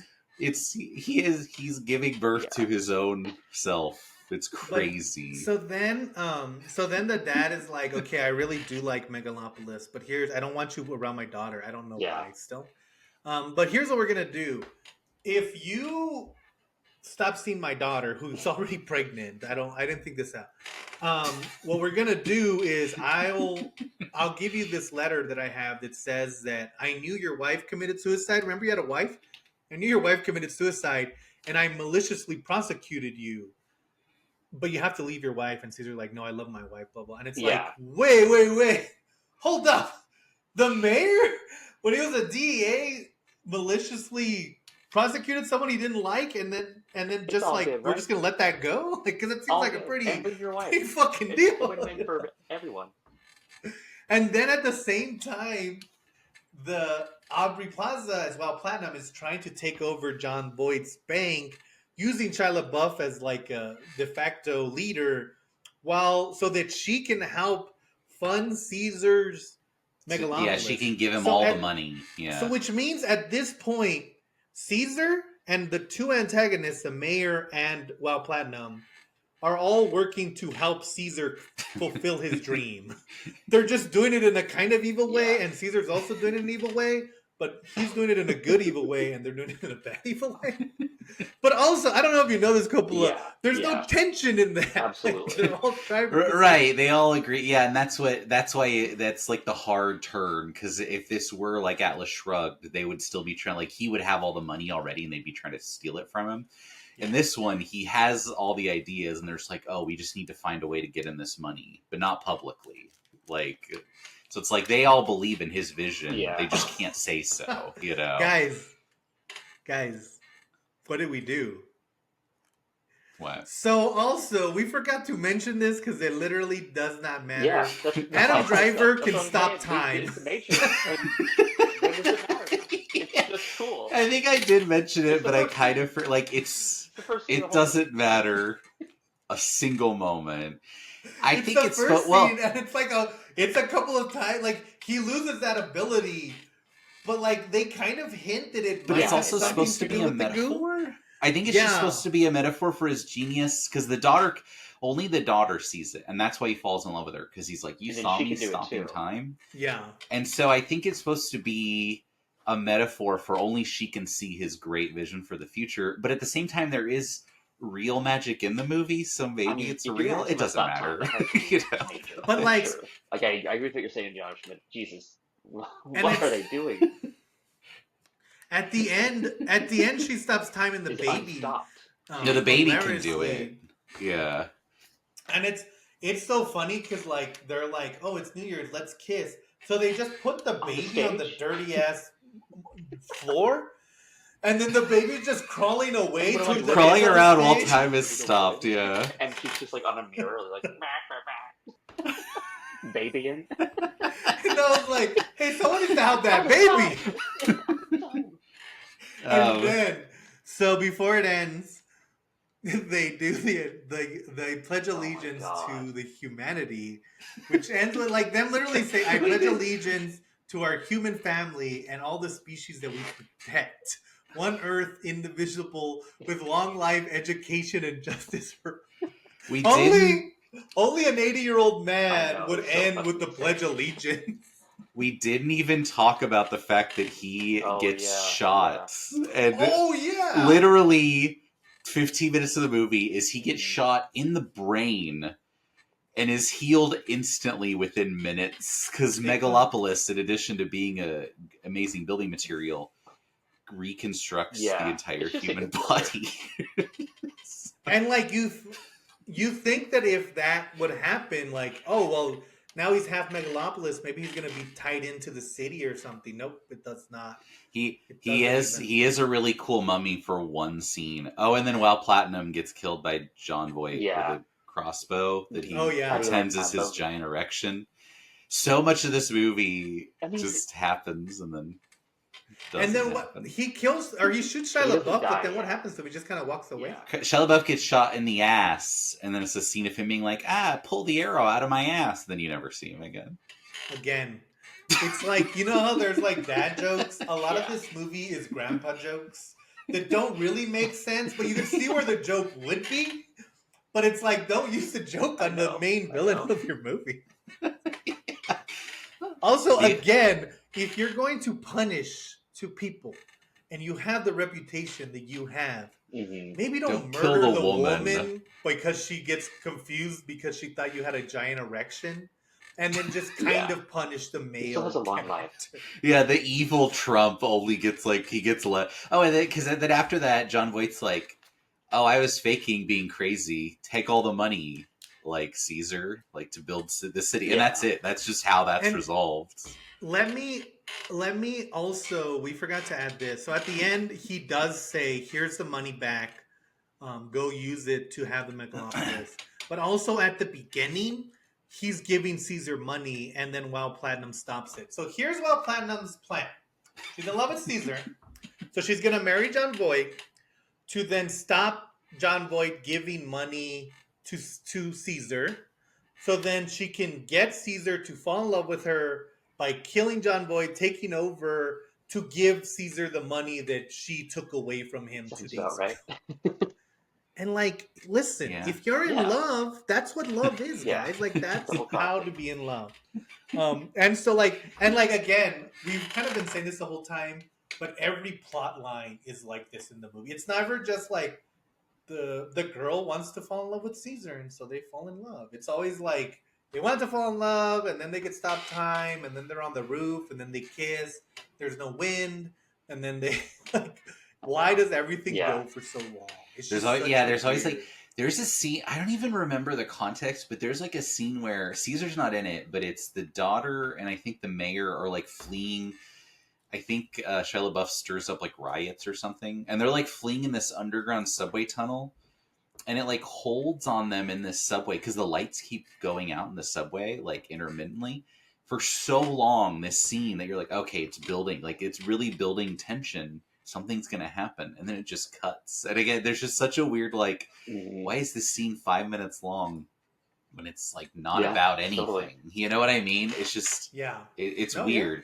giving birth to his own self. It's crazy. So then the dad is like, okay, I really do like Megalopolis, but I don't want you around my daughter. I don't know why still. But here's what we're gonna do. If you stop seeing my daughter, who's already pregnant, I didn't think this out. What we're gonna do is I'll give you this letter that I have that says that I knew your wife committed suicide. Remember you had a wife? I knew your wife committed suicide, and I maliciously prosecuted you. But you have to leave your wife. And Caesar's like, no, I love my wife, blah, blah. And it's like, wait. Hold up. The mayor, when he was a DEA, maliciously prosecuted someone he didn't like, and then just all like good, we're right? just gonna let that go? Like, because it seems All like a good. pretty And live your life. big fucking It's a deal. win-win for everyone. And then at the same time, the Aubrey Plaza as well, Platinum is trying to take over John Boyd's bank using Shia LaBeouf as like a de facto leader, while so that she can help fund Caesar's Megalopolis. Yeah, she can give him So all at- the money. Yeah. So which means at this point, Caesar and the two antagonists, the mayor and Wild Platinum, are all working to help Caesar fulfill his dream. They're just doing it in a kind of evil way, Yeah. and Caesar's also doing it in an evil way, but he's doing it in a good evil way, and they're doing it in a bad evil way. But also, I don't know if you know this, Coppola, Yeah, there's no yeah. tension in that. Absolutely. Like, they're all trying for the same- Right, they all agree. Yeah, and that's why that's like the hard turn, because if this were like Atlas Shrugged, they would still be trying, like, he would have all the money already and they'd be trying to steal it from him. In this one, he has all the ideas and there's like, oh, we just need to find a way to get in this money, but not publicly. Like, so it's like they all believe in his vision. Yeah. They just can't say so, you know? Guys, what did we do? What? So also, we forgot to mention this because it literally does not matter. Yeah, that's Adam Driver that's can what I'm stop saying. time. It's the Matrix. Like, what does it matter? It's just cool. I think I did mention it, It's the but I first kind of like It's the first scene of it the whole doesn't matter a single moment. I It's think the it's first well, scene, and it's a couple of times. Like, he loses that ability, but like they kind of hint that it. but might it's have also something supposed to do be a with the goo. metaphor. I think it's just supposed to be a metaphor for his genius, because only the daughter sees it, and that's why he falls in love with her, because he's like, you And then saw she me can do it stopping too. time. Yeah, And so I think it's supposed to be a metaphor for only she can see his great vision for the future. But at the same time, there is real magic in the movie, so maybe I mean, it's if you're real. gonna It doesn't stop matter. time, that has to be You know? major, But, for like- sure. Like, I agree with what you're saying, Josh, but Jesus, what it's- are they doing? at the end, she stops time, and the It's baby. unstopped. No, the baby can do hilariously- it. Yeah. And it's so funny because like they're like, oh, it's New Year's, let's kiss. So they just put the On the baby on the stage? dirty ass floor, and then the baby's just crawling away. But, to like, the Crawling edge of the around while stage. time is stopped, yeah. And she's just like on a mirror, like, "Bah, bah, bah." Babying. And I was like, hey, someone needs to help that baby. And then, so before it ends, they do they pledge allegiance God. to the humanity, which ends with like them literally say, "I pledge allegiance to our human family and all the species that we protect. One Earth, indivisible, with long life, education, and justice for We didn't only an 80-year-old I man know, would it's so end with the fucking pledge sick. allegiance." we didn't even talk about the fact that he Oh, gets yeah, shot. And Oh yeah, literally 15 minutes of the movie is he gets shot in the brain and is healed instantly within minutes, because Megalopolis, in addition to being a amazing building material, reconstructs Yeah, the entire it's just a human good body. and like you think that if that would happen, like, oh well, now he's half Megalopolis, maybe he's gonna be tied into the city or something. Nope, it does not. He doesn't even- he is a really cool mummy for one scene. Oh, and then while Platinum gets killed by John Voight Yeah. with a crossbow that he Oh, yeah. pretends is his Combo. giant erection. So much of this movie I mean- just happens and then And then doesn't what? happen. He kills or he shoots Shia He doesn't LaBeouf, but die, then what yeah. happens to him? He just kind of walks away. Yeah. Shia LaBeouf gets shot in the ass, and then it's a scene of him being like, pull the arrow out of my ass. Then you never see him again. Again, it's like, you know how there's like dad jokes. A lot of Yeah. this movie is grandpa jokes that don't really make sense, but you can see where the joke would be. But it's like, don't use the joke I on the know, main I villain know. of your movie. Also, Yeah. again, if you're going to punish two people and you have the reputation that you have, Mhm. maybe don't Don't kill murder the the woman. woman because she gets confused because she thought you had a giant erection, and then just kind Yeah. of punish the male. He still has a long life. character. Yeah, the evil Trump only gets like he gets let. Oh, and then because then after that, John Voight's like, "Oh, I was faking being crazy. Take all the money, like Caesar, like to build the city," and Yeah. that's it. That's just how that's And- resolved. Let me Let me also, we forgot to add this. So at the end, he does say, here's the money back. Go use it to have the Megalopolis. But also at the beginning, he's giving Caesar money, and then Wild Platinum stops it. So here's Wild Platinum's plan. She's in love with Caesar. So she's going to marry John Voight to then stop John Voight giving money to Caesar. So then she can get Caesar to fall in love with her by killing John Voight, taking over to give Caesar the money that she took away from him Sounds 2 about days right. ago. And like, listen, Yeah. if you're in Yeah. love, that's what love is, Yeah. guys. Like, that's Double how crossing. to be in love. And so like again, we've kind of been saying this the whole time, but every plot line is like this in the movie. It's never just like the girl wants to fall in love with Caesar, and so they fall in love. It's always like they want to fall in love, and then they get stop time, and then they're on the roof, and then they kiss. There's no wind, and then they like. Why does everything Yeah. go for so long? It's There's just always, such yeah, a there's always weird- like there's a scene, I don't even remember the context, but there's like a scene where Caesar's not in it, but it's the daughter and I think the mayor are like fleeing. I think Shia LaBeouf stirs up like riots or something, and they're like fleeing in this underground subway tunnel, and it like holds on them in this subway because the lights keep going out in the subway like intermittently for so long. This scene that you're like, okay, it's building, like it's really building tension. Something's gonna happen, and then it just cuts. And again, there's just such a weird like, why is this scene 5 minutes long when it's like not Yeah, about anything? totally. You know what I mean? It's just yeah. it's No, weird.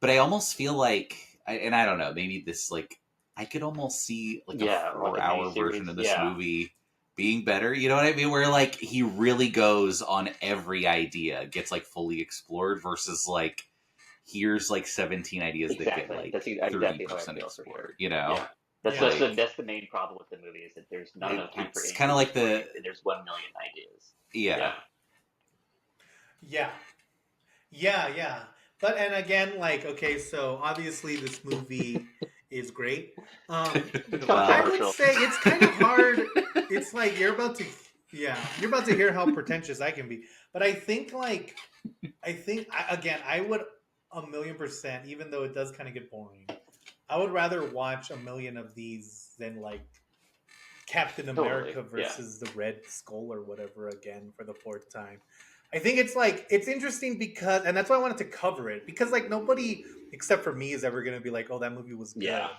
But I almost feel like, and I don't know, maybe this like I could almost see like a Yeah, or like a 4 hour miniseries, version of this yeah. movie being better. You know what I mean? Where like he really goes on every idea, gets like fully explored versus like here's like 17 ideas that get Exactly. like That's exactly 30% how I feel for explored. sure. You know, Yeah. That's Yeah. that's the main problem with the movie is that there's not enough time for it's any kind of like story, the and there's 1,000,000 ideas. yeah. Yeah. Yeah, yeah. But and again, like, okay, so obviously this movie is great. It's Wow. I would controversial. say it's kind of hard. It's like you're about to hear how pretentious I can be. But I think again, I would 1,000,000%, even though it does kind of get boring. I would rather watch 1,000,000 of these than like Captain Totally, America yeah. versus the Red Skull or whatever again for the fourth time. I think it's like it's interesting because, and that's why I wanted to cover it because like nobody except for me is ever going to be like, oh, that movie was good, Yeah.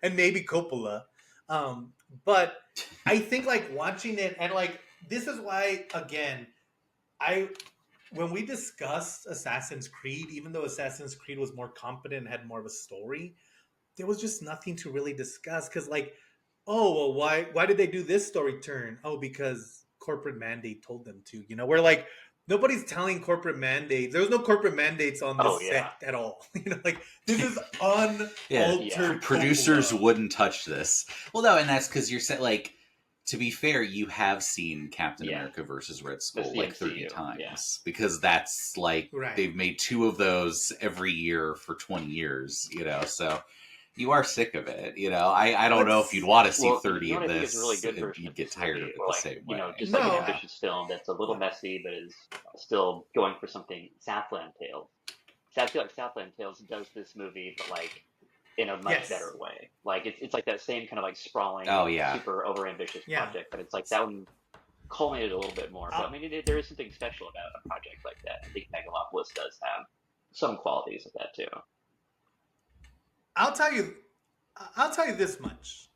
and maybe Coppola. But I think like watching it and like this is why again, when we discussed Assassin's Creed, even though Assassin's Creed was more competent and had more of a story, there was just nothing to really discuss because like, oh well, why did they do this story turn? Oh, because corporate mandate told them to. We're like nobody's telling corporate mandates. There was no corporate mandates on this Oh, yeah. set at all. Like this is unaltered. Yeah. Producers Coppola. wouldn't touch this. Well, no, and that's because you're saying like. To be fair, you have seen Captain Yeah. America versus Red That's Skull the like 30 MCU, times yeah. because that's like Right. they've made 2 of those every year for 20 years, so you are sick of it, I don't know if you'd want to see Well, 30 you know of what I think is this a really good and version you'd of get this tired of movie, it or the like, same way. just No. like an ambitious film that's a little messy, but is still going for something. Southland Tales. So I feel like Southland Tales does this movie, but like in a much Yes. better way. Like it's like that same kind of like sprawling, Oh, yeah. super overambitious Yeah. project, but it's like that one culminated a little bit more. But I mean, there is something special about a project like that. I think Megalopolis does have some qualities of that too. I'll tell you this much: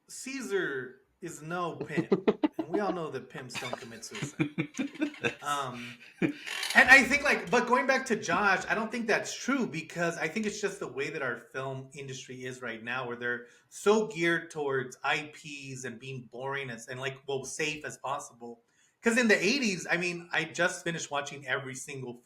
Caesar is no pimp, and we all know that pimps don't commit suicide. And I think but going back to Josh, I don't think that's true because I think it's just the way that our film industry is right now, where they're so geared towards IPs and being boring and safe as possible. Because in the '80s, I mean, I just finished watching every single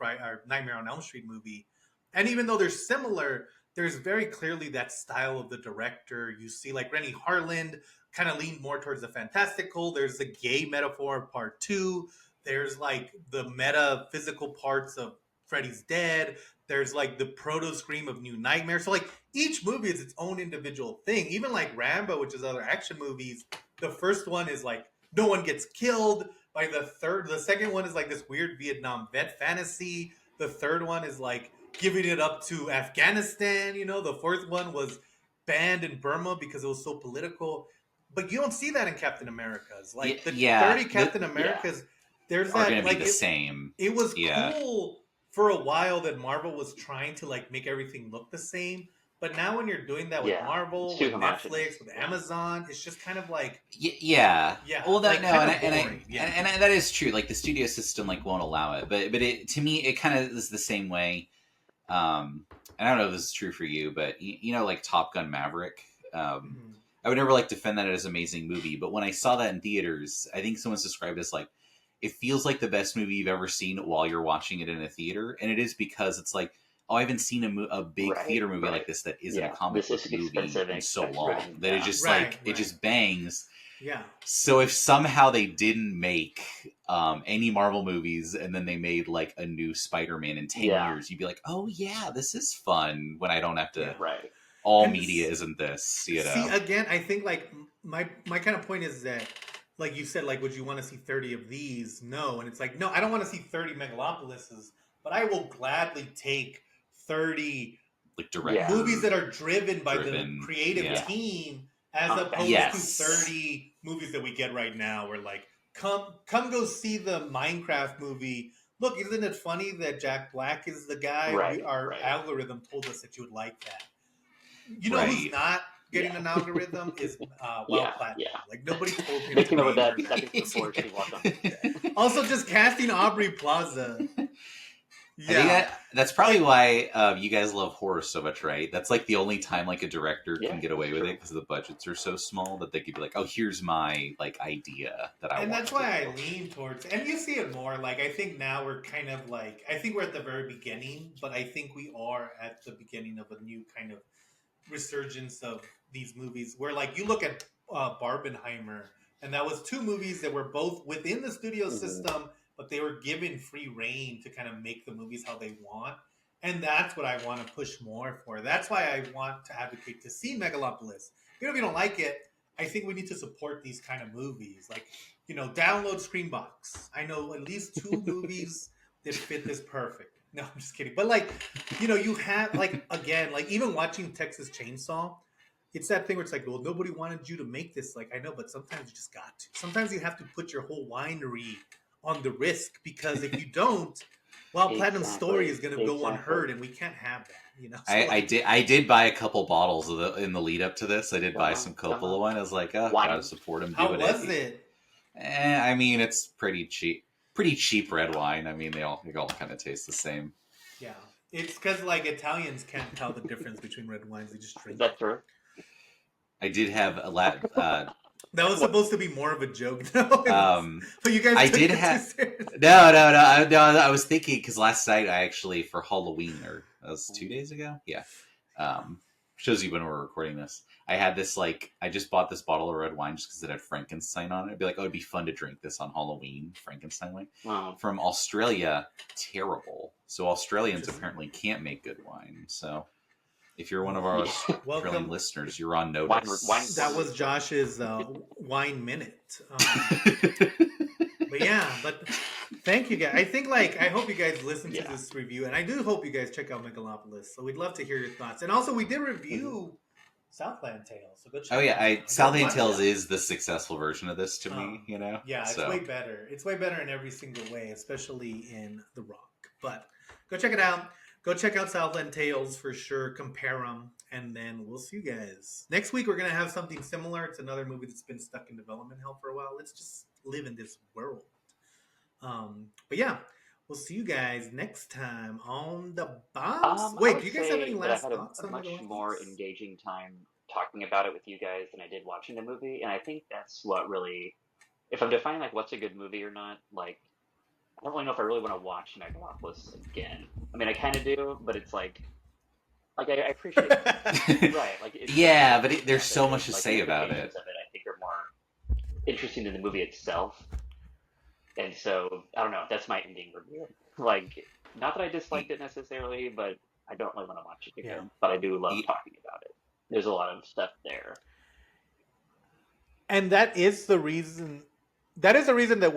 Nightmare on Elm Street movie, and even though they're similar, there's very clearly that style of the director. You see, like Rennie Harland kind of leaned more towards the fantastical. There's the gay metaphor of part 2. There's like the metaphysical parts of Freddy's Dead. There's like the proto scream of New Nightmare. So like each movie is its own individual thing. Even like Rambo, which is other action movies, the first one is like no one gets killed. By the second one is like this weird Vietnam vet fantasy. The third one is like giving it up to Afghanistan. The fourth one was banned in Burma because it was so political. But you don't see that in Captain America's. Like the 30 Captain Americas, there's are going that to like be the same. It was cool for a while that Marvel was trying to like make everything look the same. But now when you're doing that with Marvel, with Netflix, with Amazon, it's just kind of like Well, that like, and that is true. Like the studio system like won't allow it, but it to me it kind of is the same way. And I don't know if this is true for you, but like Top Gun Maverick. I would never like defend that as an amazing movie, but when I saw that in theaters, I think someone's described it as like it feels like the best movie you've ever seen while you're watching it in a theater, and it is because it's like, oh, I haven't seen a big theater movie like this that isn't a comic book movie in so long that it just it just bangs. Yeah. So if somehow they didn't make any Marvel movies and then they made like a new Spider-Man in 10 years, you'd be like, oh yeah, this is fun when I don't have to. All media isn't this, See, again, I think like my kind of point is that, like you said, like, would you want to see 30 of these? No. And it's like, no, I don't want to see 30 Megalopolises, but I will gladly take 30 like direct movies that are driven by the creative team as opposed to 30 movies that we get right now where like, come go see the Minecraft movie. Look, isn't it funny that Jack Black is the guy? Our algorithm told us that you would like that. Who's not getting an algorithm is Wild Platinum. Like nobody told him. They came up with that seconds before she walked on. Also, just casting Aubrey Plaza. I think that's probably why you guys love horror so much, right? That's like the only time like a director can get away with it because the budgets are so small that they could be like, "Oh, here's my like idea that I." And that's why I lean towards. And you see it more. Like I think now we're kind of like I think we're at the very beginning, but I think we are at the beginning of a new kind of resurgence of these movies where like you look at Barbenheimer, and that was two movies that were both within the studio system, but they were given free reign to kind of make the movies how they want. And that's what I want to push more for. That's why I want to advocate to see Megalopolis. Even if you don't like it, I think we need to support these kind of movies. Like, download Screenbox. I know at least 2 movies that fit this perfect. No, I'm just kidding. But like, you have like, again, like even watching Texas Chainsaw, it's that thing where it's like, well, nobody wanted you to make this. Like, I know, but sometimes you just got to. Sometimes you have to put your whole winery on the risk because if you don't, Platinum's story is going to go unheard, and we can't have that. So I did buy a couple bottles in the lead up to this. I did buy some Coppola wine. I was like, oh, gotta support him. How was it? I mean, it's pretty cheap. Pretty cheap red wine. I mean, they all kind of taste the same. Yeah, it's because like Italians can't tell the difference between red wines; they just drink. Is that true? I did have a lot. That was supposed to be more of a joke, though. But you guys, I did have no. I was thinking because last night I actually for Halloween, or that was 2 days ago. Yeah, shows you when we're recording this. I had this I just bought this bottle of red wine just because it had Frankenstein on it. I'd be like, oh, it'd be fun to drink this on Halloween, Frankenstein wine. Wow. From Australia, terrible. So Australians apparently can't make good wine. So if you're one of our Australian listeners, you're on notice. That was Josh's wine minute. But thank you guys. I think I hope you guys listen to this review, and I do hope you guys check out Megalopolis. So we'd love to hear your thoughts. And also, we did review Southland Tales. So go check it out. Southland Tales is the successful version of this to me. Yeah, it's way better. It's way better in every single way, especially in The Rock. But go check it out. Go check out Southland Tales for sure. Compare them, and then we'll see you guys next week. We're gonna have something similar. It's another movie that's been stuck in development hell for a while. Let's just live in this world. But yeah, we'll see you guys next time on the box. Wait, do you guys have any last thoughts? I had a much more engaging time talking about it with you guys than I did watching the movie, and I think that's what really, if I'm defining what's a good movie or not, I don't really know if I really want to watch Megalopolis again. I mean, I kind of do, but it's I appreciate it. Right. But there's so much to say about it. Of it. I think are more interesting than the movie itself. And so, I don't know, that's my ending review. Not that I disliked it necessarily, but I don't really want to watch it again. Yeah. But I do love talking about it. There's a lot of stuff there. And that is the reason that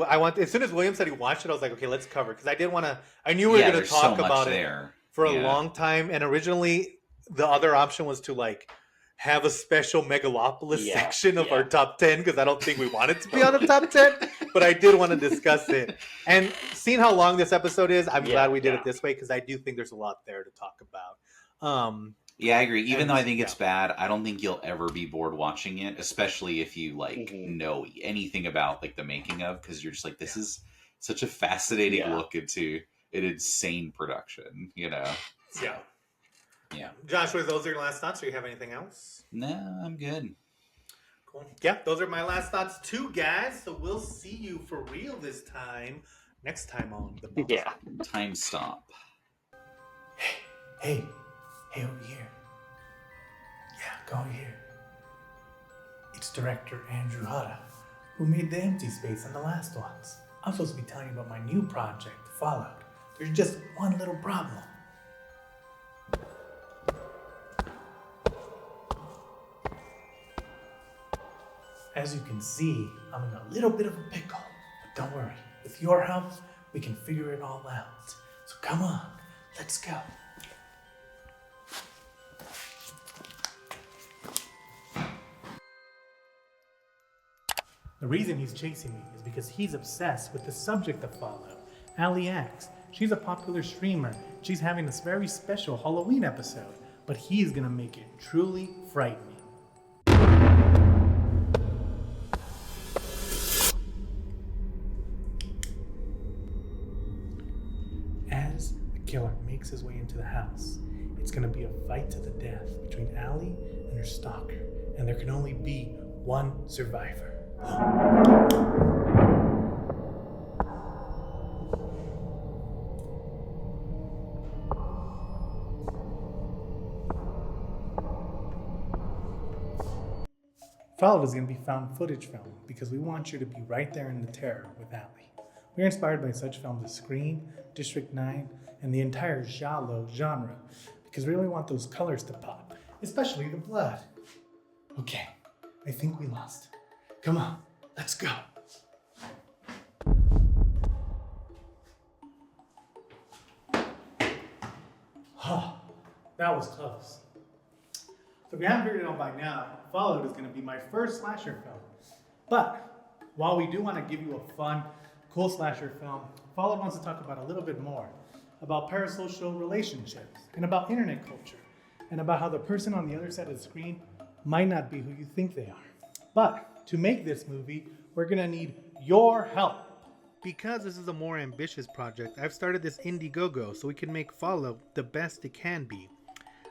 I want, as soon as William said he watched it, I was like, okay, let's cover. Because I didn't want to, I knew we were going to talk about it for a Yeah. long time, and originally the other option was to like have a special Megalopolis Yeah, section of yeah. our top 10 because I don't think we want it to be on the top 10, but I did want to discuss it. And seeing how long this episode is, I'm Yeah, glad we did yeah. it this way because I do think there's a lot there to talk about. Yeah, I agree. Even And, though I think yeah. it's bad, I don't think you'll ever be bored watching it, especially if you like Mhm. know anything about like the making of, because you're just like, this is such a fascinating Yeah. look into an insane production, you know? Yeah. Yeah. Joshua, those are your last thoughts. Do you have anything else? No, I'm good. Cool. Yeah, those are my last thoughts too, guys. So we'll see you for real this time next time on the Monster. Yeah. Time stop. Hey, over here. Yeah, go here. It's director Andrew Hutta, who made the empty space in the last ones. I'm supposed to be telling you about my new project, Fallout. There's just one little problem. As you can see, I'm in a little bit of a pickle. But don't worry, with your help, we can figure it all out. So come on, let's go. The reason he's chasing me is because he's obsessed with the subject of Fallout, Ali Axe. She's a popular streamer. She's having this very special Halloween episode, but he's gonna make it truly frightening. As the killer makes his way into the house, it's gonna be a fight to the death between Ali and her stalker, and there can only be one survivor. Fallout is going to be found footage film because we want you to be right there in the terror with Ali. We're inspired by such films as Scream, District 9, and the entire giallo genre because we really want those colors to pop, especially the blood. Okay, I think we lost. Come on, let's go. Oh, that was close. So if you haven't figured it out by now, Fallout is going to be my first slasher film. But while we do want to give you a fun, cool slasher film, Fallout wants to talk about a little bit more about parasocial relationships and about internet culture and about how the person on the other side of the screen might not be who you think they are. But to make this movie, we're going to need your help. Because this is a more ambitious project, I've started this Indiegogo so we can make Fallout the best it can be.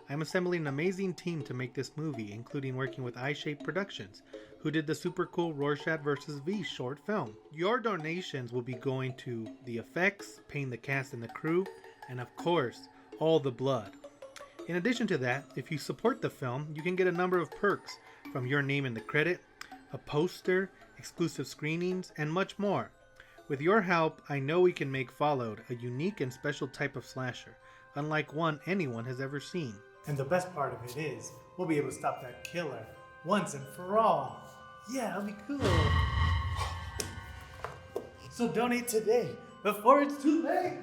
I'm assembling an amazing team to make this movie, including working with iShape Productions, who did the super cool Rorschach vs. V short film. Your donations will be going to the effects, paying the cast and the crew, and of course, all the blood. In addition to that, if you support the film, you can get a number of perks from your name in the credit, a poster, exclusive screenings, and much more. With your help, I know we can make Fallout a unique and special type of slasher, unlike one anyone has ever seen. And the best part of it is, we'll be able to stop that killer once and for all. Yeah, that'll be cool. So donate today, before it's too late.